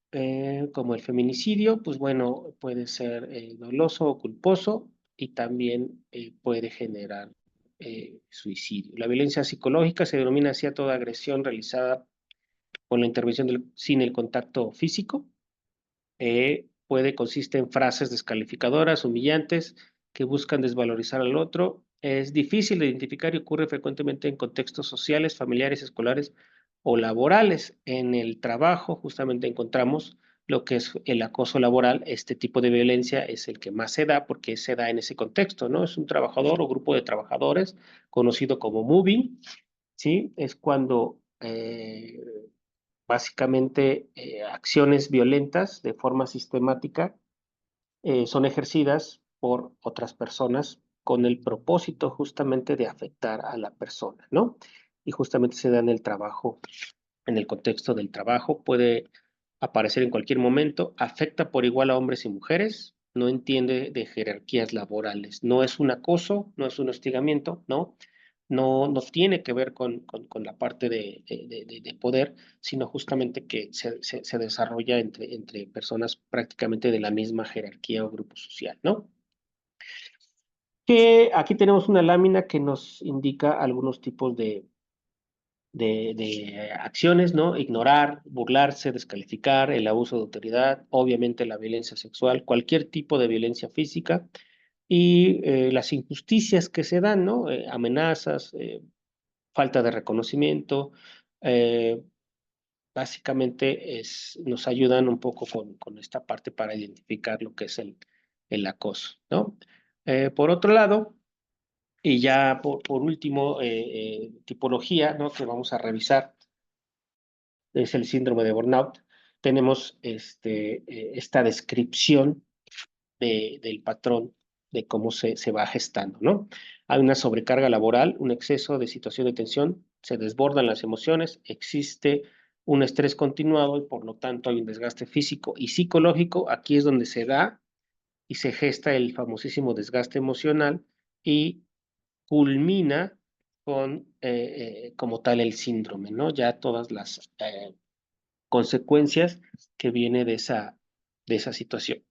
como el feminicidio, pues bueno, puede ser doloso o culposo y también puede generar suicidio. La violencia psicológica se denomina así a toda agresión realizada con la intervención sin el contacto físico. Consiste en frases descalificadoras, humillantes, que buscan desvalorizar al otro. Es difícil de identificar y ocurre frecuentemente en contextos sociales, familiares, escolares o laborales. En el trabajo justamente encontramos lo que es el acoso laboral. Este tipo de violencia es el que más se da porque se da en ese contexto, ¿no? Es un trabajador o grupo de trabajadores conocido como moving, ¿sí? Es cuando básicamente acciones violentas de forma sistemática son ejercidas por otras personas con el propósito justamente de afectar a la persona, ¿no? Y justamente se da en el trabajo en el contexto del trabajo, puede aparecer en cualquier momento, afecta por igual a hombres y mujeres, no entiende de jerarquías laborales, no es un acoso, no es un hostigamiento, ¿no? No tiene que ver con la parte de poder, sino justamente que se desarrolla entre personas prácticamente de la misma jerarquía o grupo social, ¿no? Que aquí tenemos una lámina que nos indica algunos tipos de acciones, ¿no? Ignorar, burlarse, descalificar, el abuso de autoridad, obviamente la violencia sexual, cualquier tipo de violencia física y las injusticias que se dan, ¿no? Amenazas, falta de reconocimiento, eh, básicamente nos ayudan un poco con esta parte para identificar lo que es el acoso, ¿no? Por otro lado, y ya por último, tipología, ¿no? Que vamos a revisar es el síndrome de burnout. Tenemos esta descripción del patrón de cómo se va gestando, ¿no? Hay una sobrecarga laboral, un exceso de situación de tensión, se desbordan las emociones, existe un estrés continuado y por lo tanto hay un desgaste físico y psicológico. Aquí es donde se da y se gesta el famosísimo desgaste emocional y culmina con, como tal, el síndrome, ¿no? Ya todas las consecuencias que viene de esa situación.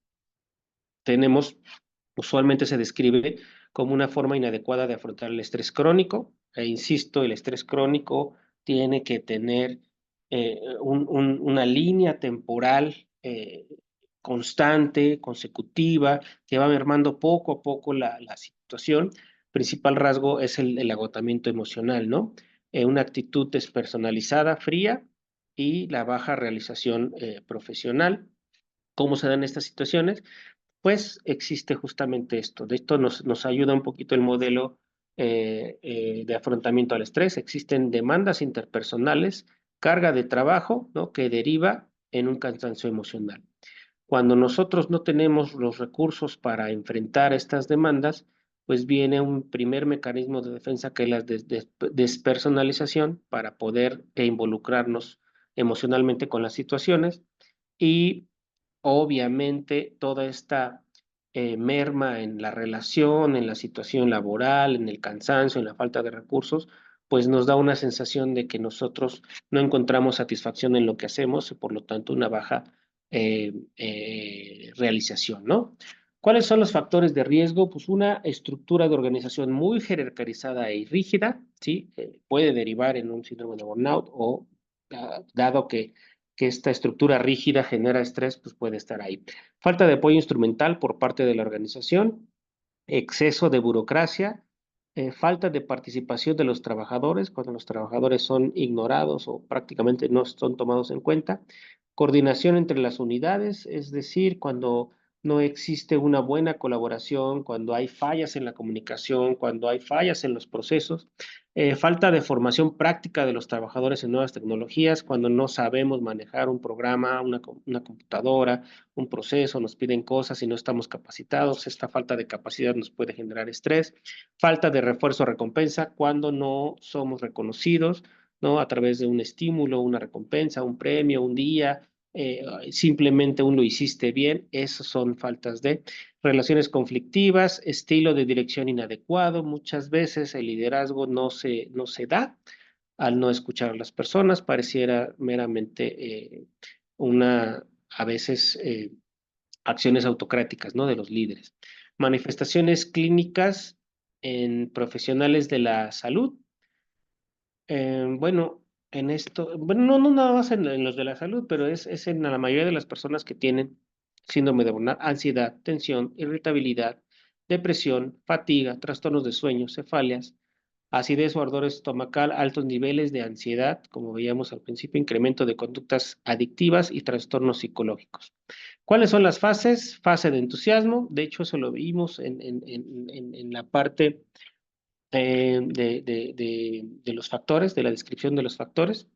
Tenemos, usualmente se describe como una forma inadecuada de afrontar el estrés crónico, e insisto, el estrés crónico tiene que tener una línea temporal constante, consecutiva, que va mermando poco a poco la situación. Principal rasgo es el agotamiento emocional, ¿no? Una actitud despersonalizada, fría y la baja realización profesional. ¿Cómo se dan estas situaciones? Pues existe justamente esto. De esto nos ayuda un poquito el modelo de afrontamiento al estrés. Existen demandas interpersonales, carga de trabajo, ¿no? Que deriva en un cansancio emocional. Cuando nosotros no tenemos los recursos para enfrentar estas demandas, pues viene un primer mecanismo de defensa que es la despersonalización para poder involucrarnos emocionalmente con las situaciones y obviamente toda esta merma en la relación, en la situación laboral, en el cansancio, en la falta de recursos, pues nos da una sensación de que nosotros no encontramos satisfacción en lo que hacemos y por lo tanto una baja realización, ¿no? ¿Cuáles son los factores de riesgo? Pues una estructura de organización muy jerarquizada y rígida, ¿sí? Puede derivar en un síndrome de burnout o dado que esta estructura rígida genera estrés, pues puede estar ahí. Falta de apoyo instrumental por parte de la organización, exceso de burocracia, falta de participación de los trabajadores, cuando los trabajadores son ignorados o prácticamente no son tomados en cuenta, coordinación entre las unidades, es decir, cuando no existe una buena colaboración, cuando hay fallas en la comunicación, cuando hay fallas en los procesos, falta de formación práctica de los trabajadores en nuevas tecnologías, cuando no sabemos manejar un programa, una computadora, un proceso, nos piden cosas y no estamos capacitados, esta falta de capacidad nos puede generar estrés, falta de refuerzo o recompensa cuando no somos reconocidos, ¿no? A través de un estímulo, una recompensa, un premio, un día, simplemente un lo hiciste bien, esas son faltas de relaciones conflictivas, estilo de dirección inadecuado, muchas veces el liderazgo no se da al no escuchar a las personas, pareciera meramente a veces, acciones autocráticas, ¿no? De los líderes. Manifestaciones clínicas en profesionales de la salud. Bueno, en esto, bueno, no nada más en los de la salud, pero es en la mayoría de las personas que tienen síndrome de burnout, ansiedad, tensión, irritabilidad, depresión, fatiga, trastornos de sueño, cefalias, acidez o ardor estomacal, altos niveles de ansiedad, como veíamos al principio, incremento de conductas adictivas y trastornos psicológicos. ¿Cuáles son las fases? Fase de entusiasmo, de hecho eso lo vimos en la parte de los factores, de la descripción de los factores.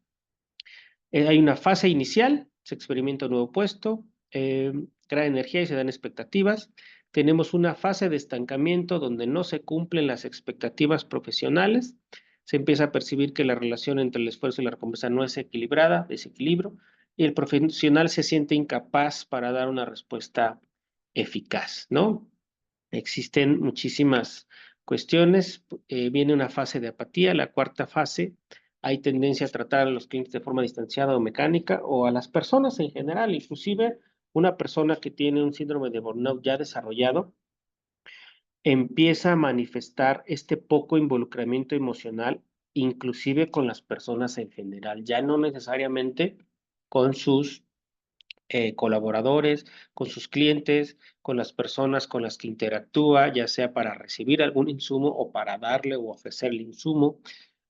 Hay una fase inicial, se experimenta un nuevo puesto, crea energía y se dan expectativas. Tenemos una fase de estancamiento donde no se cumplen las expectativas profesionales. se empieza a percibir que la relación entre el esfuerzo y la recompensa no es equilibrada, desequilibrio, y el profesional se siente incapaz para dar una respuesta eficaz, ¿no? Existen muchísimas cuestiones. Viene una fase de apatía, la cuarta fase. Hay tendencia a tratar a los clientes de forma distanciada o mecánica o a las personas en general. Inclusive una persona que tiene un síndrome de burnout ya desarrollado empieza a manifestar este poco involucramiento emocional, inclusive con las personas en general, ya no necesariamente con sus colaboradores, con sus clientes, con las personas con las que interactúa, ya sea para recibir algún insumo o para darle o ofrecerle insumo.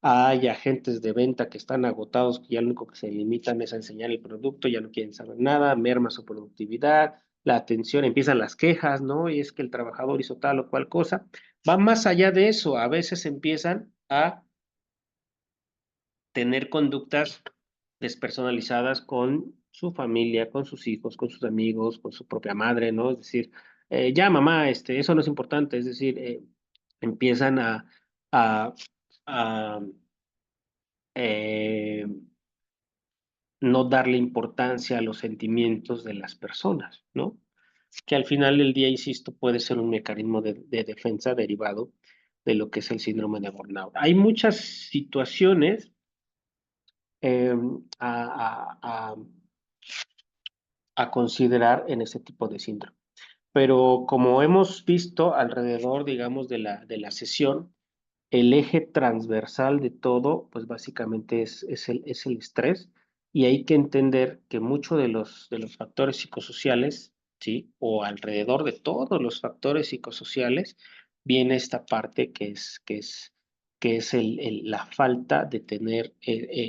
Hay agentes de venta que están agotados, que ya lo único que se limitan es a enseñar el producto, ya no quieren saber nada, merma su productividad, la atención, empiezan las quejas, ¿no? Y es que el trabajador hizo tal o cual cosa. Va más allá de eso, a veces empiezan a tener conductas despersonalizadas con su familia, con sus hijos, con sus amigos, con su propia madre, ¿no? Es decir, ya mamá, eso no es importante, es decir, empiezan a, a eh, no darle importancia a los sentimientos de las personas, ¿no? Que al final del día, insisto, puede ser un mecanismo de defensa derivado de lo que es el síndrome de burnout. Hay muchas situaciones eh, a, a, a, a considerar en ese tipo de síndrome. Pero como hemos visto alrededor, digamos, de la sesión, el eje transversal de todo, pues básicamente es el estrés, y hay que entender que muchos de los factores psicosociales, ¿sí? O alrededor de todos los factores psicosociales, viene esta parte que es la falta de tener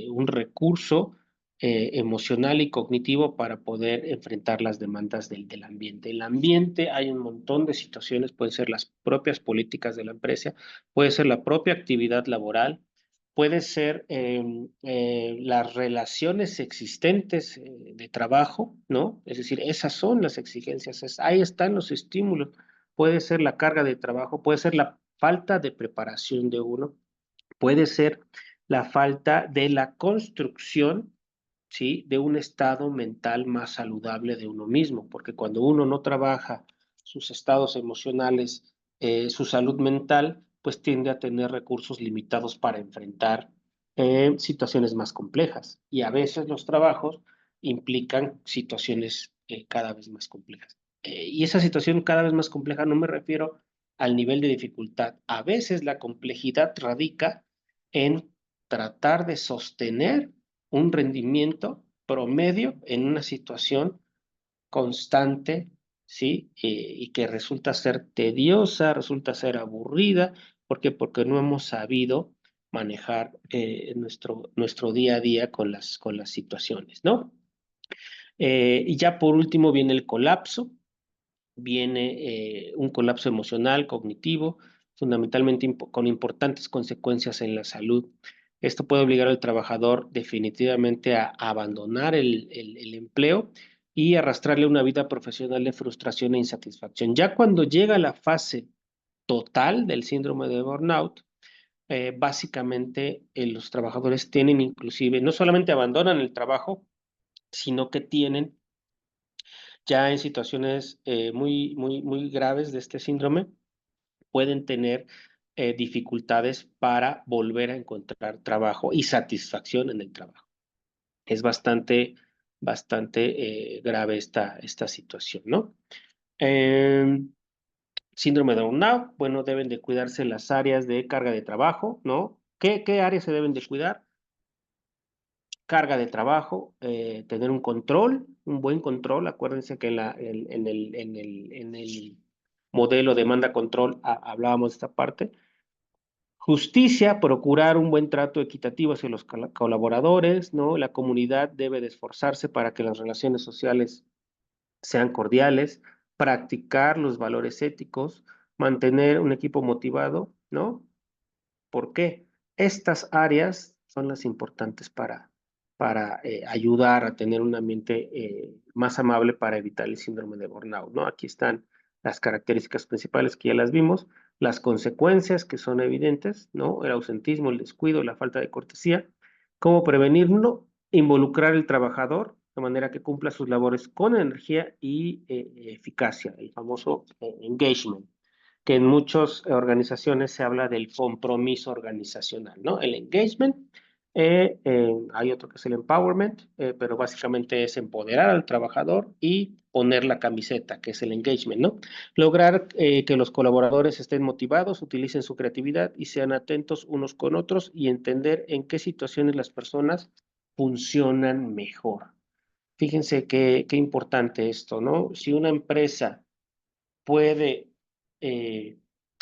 un recurso emocional y cognitivo para poder enfrentar las demandas del ambiente. El ambiente, hay un montón de situaciones, pueden ser las propias políticas de la empresa, puede ser la propia actividad laboral, puede ser las relaciones existentes de trabajo, ¿no? Es decir, esas son las exigencias, ahí están los estímulos, puede ser la carga de trabajo, puede ser la falta de preparación de uno, puede ser la falta de la construcción, ¿sí? De un estado mental más saludable de uno mismo, porque cuando uno no trabaja sus estados emocionales, su salud mental, pues tiende a tener recursos limitados para enfrentar situaciones más complejas. Y a veces los trabajos implican situaciones cada vez más complejas. Y esa situación cada vez más compleja no me refiero al nivel de dificultad. A veces la complejidad radica en tratar de sostener un rendimiento promedio en una situación constante, ¿sí? Y que resulta ser tediosa, resulta ser aburrida. ¿Por qué? Porque no hemos sabido manejar nuestro día a día con las situaciones, ¿no? Y ya por último viene el colapso, viene un colapso emocional, cognitivo, fundamentalmente con importantes consecuencias en la salud. Esto puede obligar al trabajador definitivamente a abandonar el empleo y arrastrarle una vida profesional de frustración e insatisfacción. Ya cuando llega la fase total del síndrome de burnout, básicamente los trabajadores tienen inclusive, no solamente abandonan el trabajo, sino que tienen ya en situaciones muy, muy, muy graves de este síndrome, pueden tener dificultades para volver a encontrar trabajo y satisfacción en el trabajo. Es bastante, bastante grave esta situación, ¿no? Eh, Síndrome de burnout, bueno, deben de cuidarse las áreas de carga de trabajo, ¿no? ¿Qué áreas se deben de cuidar? Carga de trabajo, tener un control, un buen control. Acuérdense que en el modelo demanda-control hablábamos de esta parte. Justicia, procurar un buen trato equitativo hacia los colaboradores, ¿no? La comunidad debe de esforzarse para que las relaciones sociales sean cordiales, practicar los valores éticos, mantener un equipo motivado, ¿no? ¿Por qué? Estas áreas son las importantes para ayudar a tener un ambiente más amable para evitar el síndrome de burnout, ¿no? Aquí están las características principales que ya las vimos. las consecuencias que son evidentes, ¿no? El ausentismo, el descuido, la falta de cortesía, cómo prevenirlo, involucrar al trabajador de manera que cumpla sus labores con energía y eficacia, el famoso engagement, que en muchas organizaciones se habla del compromiso organizacional, ¿no? El engagement, hay otro que es el empowerment, pero básicamente es empoderar al trabajador y poner la camiseta, que es el engagement, ¿no? Lograr que los colaboradores estén motivados, utilicen su creatividad y sean atentos unos con otros y entender en qué situaciones las personas funcionan mejor. Fíjense qué importante esto, ¿no? Si una empresa puede eh,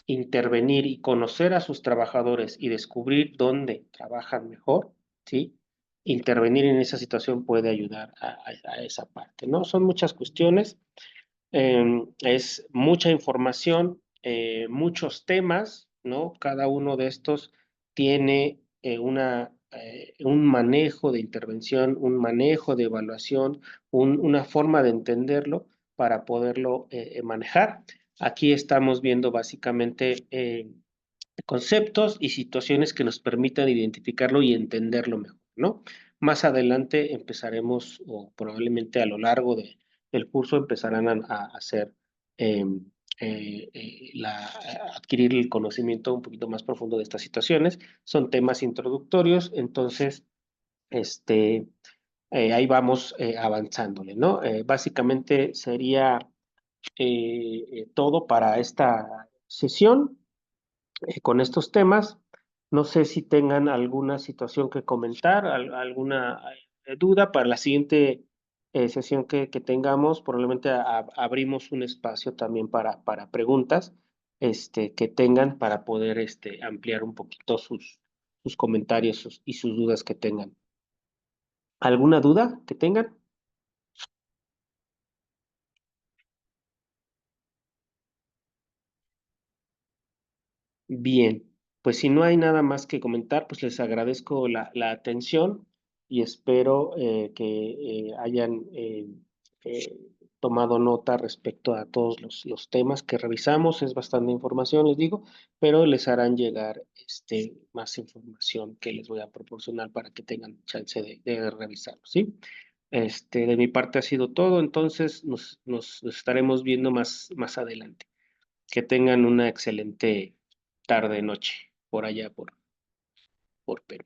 intervenir y conocer a sus trabajadores y descubrir dónde trabajan mejor, ¿sí? Intervenir en esa situación puede ayudar a esa parte, ¿no? Son muchas cuestiones, es mucha información, muchos temas, ¿no? Cada uno de estos tiene un manejo de intervención, un manejo de evaluación, una forma de entenderlo para poderlo manejar. Aquí estamos viendo básicamente conceptos y situaciones que nos permitan identificarlo y entenderlo mejor, ¿no? Más adelante empezaremos, o probablemente a lo largo del curso, empezarán a hacer, adquirir el conocimiento un poquito más profundo de estas situaciones. Son temas introductorios, entonces, ahí vamos avanzándole, ¿no? Básicamente sería todo para esta sesión con estos temas. No sé si tengan alguna situación que comentar, alguna duda para la siguiente sesión que tengamos. Probablemente abrimos un espacio también para preguntas que tengan para poder ampliar un poquito sus comentarios y sus dudas que tengan. ¿Alguna duda que tengan? Bien, pues si no hay nada más que comentar, pues les agradezco la atención y espero que hayan eh, tomado nota respecto a todos los temas que revisamos. Es bastante información, les digo, pero les harán llegar más información que les voy a proporcionar para que tengan chance de revisarlo, ¿sí? De mi parte ha sido todo, entonces nos estaremos viendo más adelante. Que tengan una excelente tarde, noche, por allá, por Perú.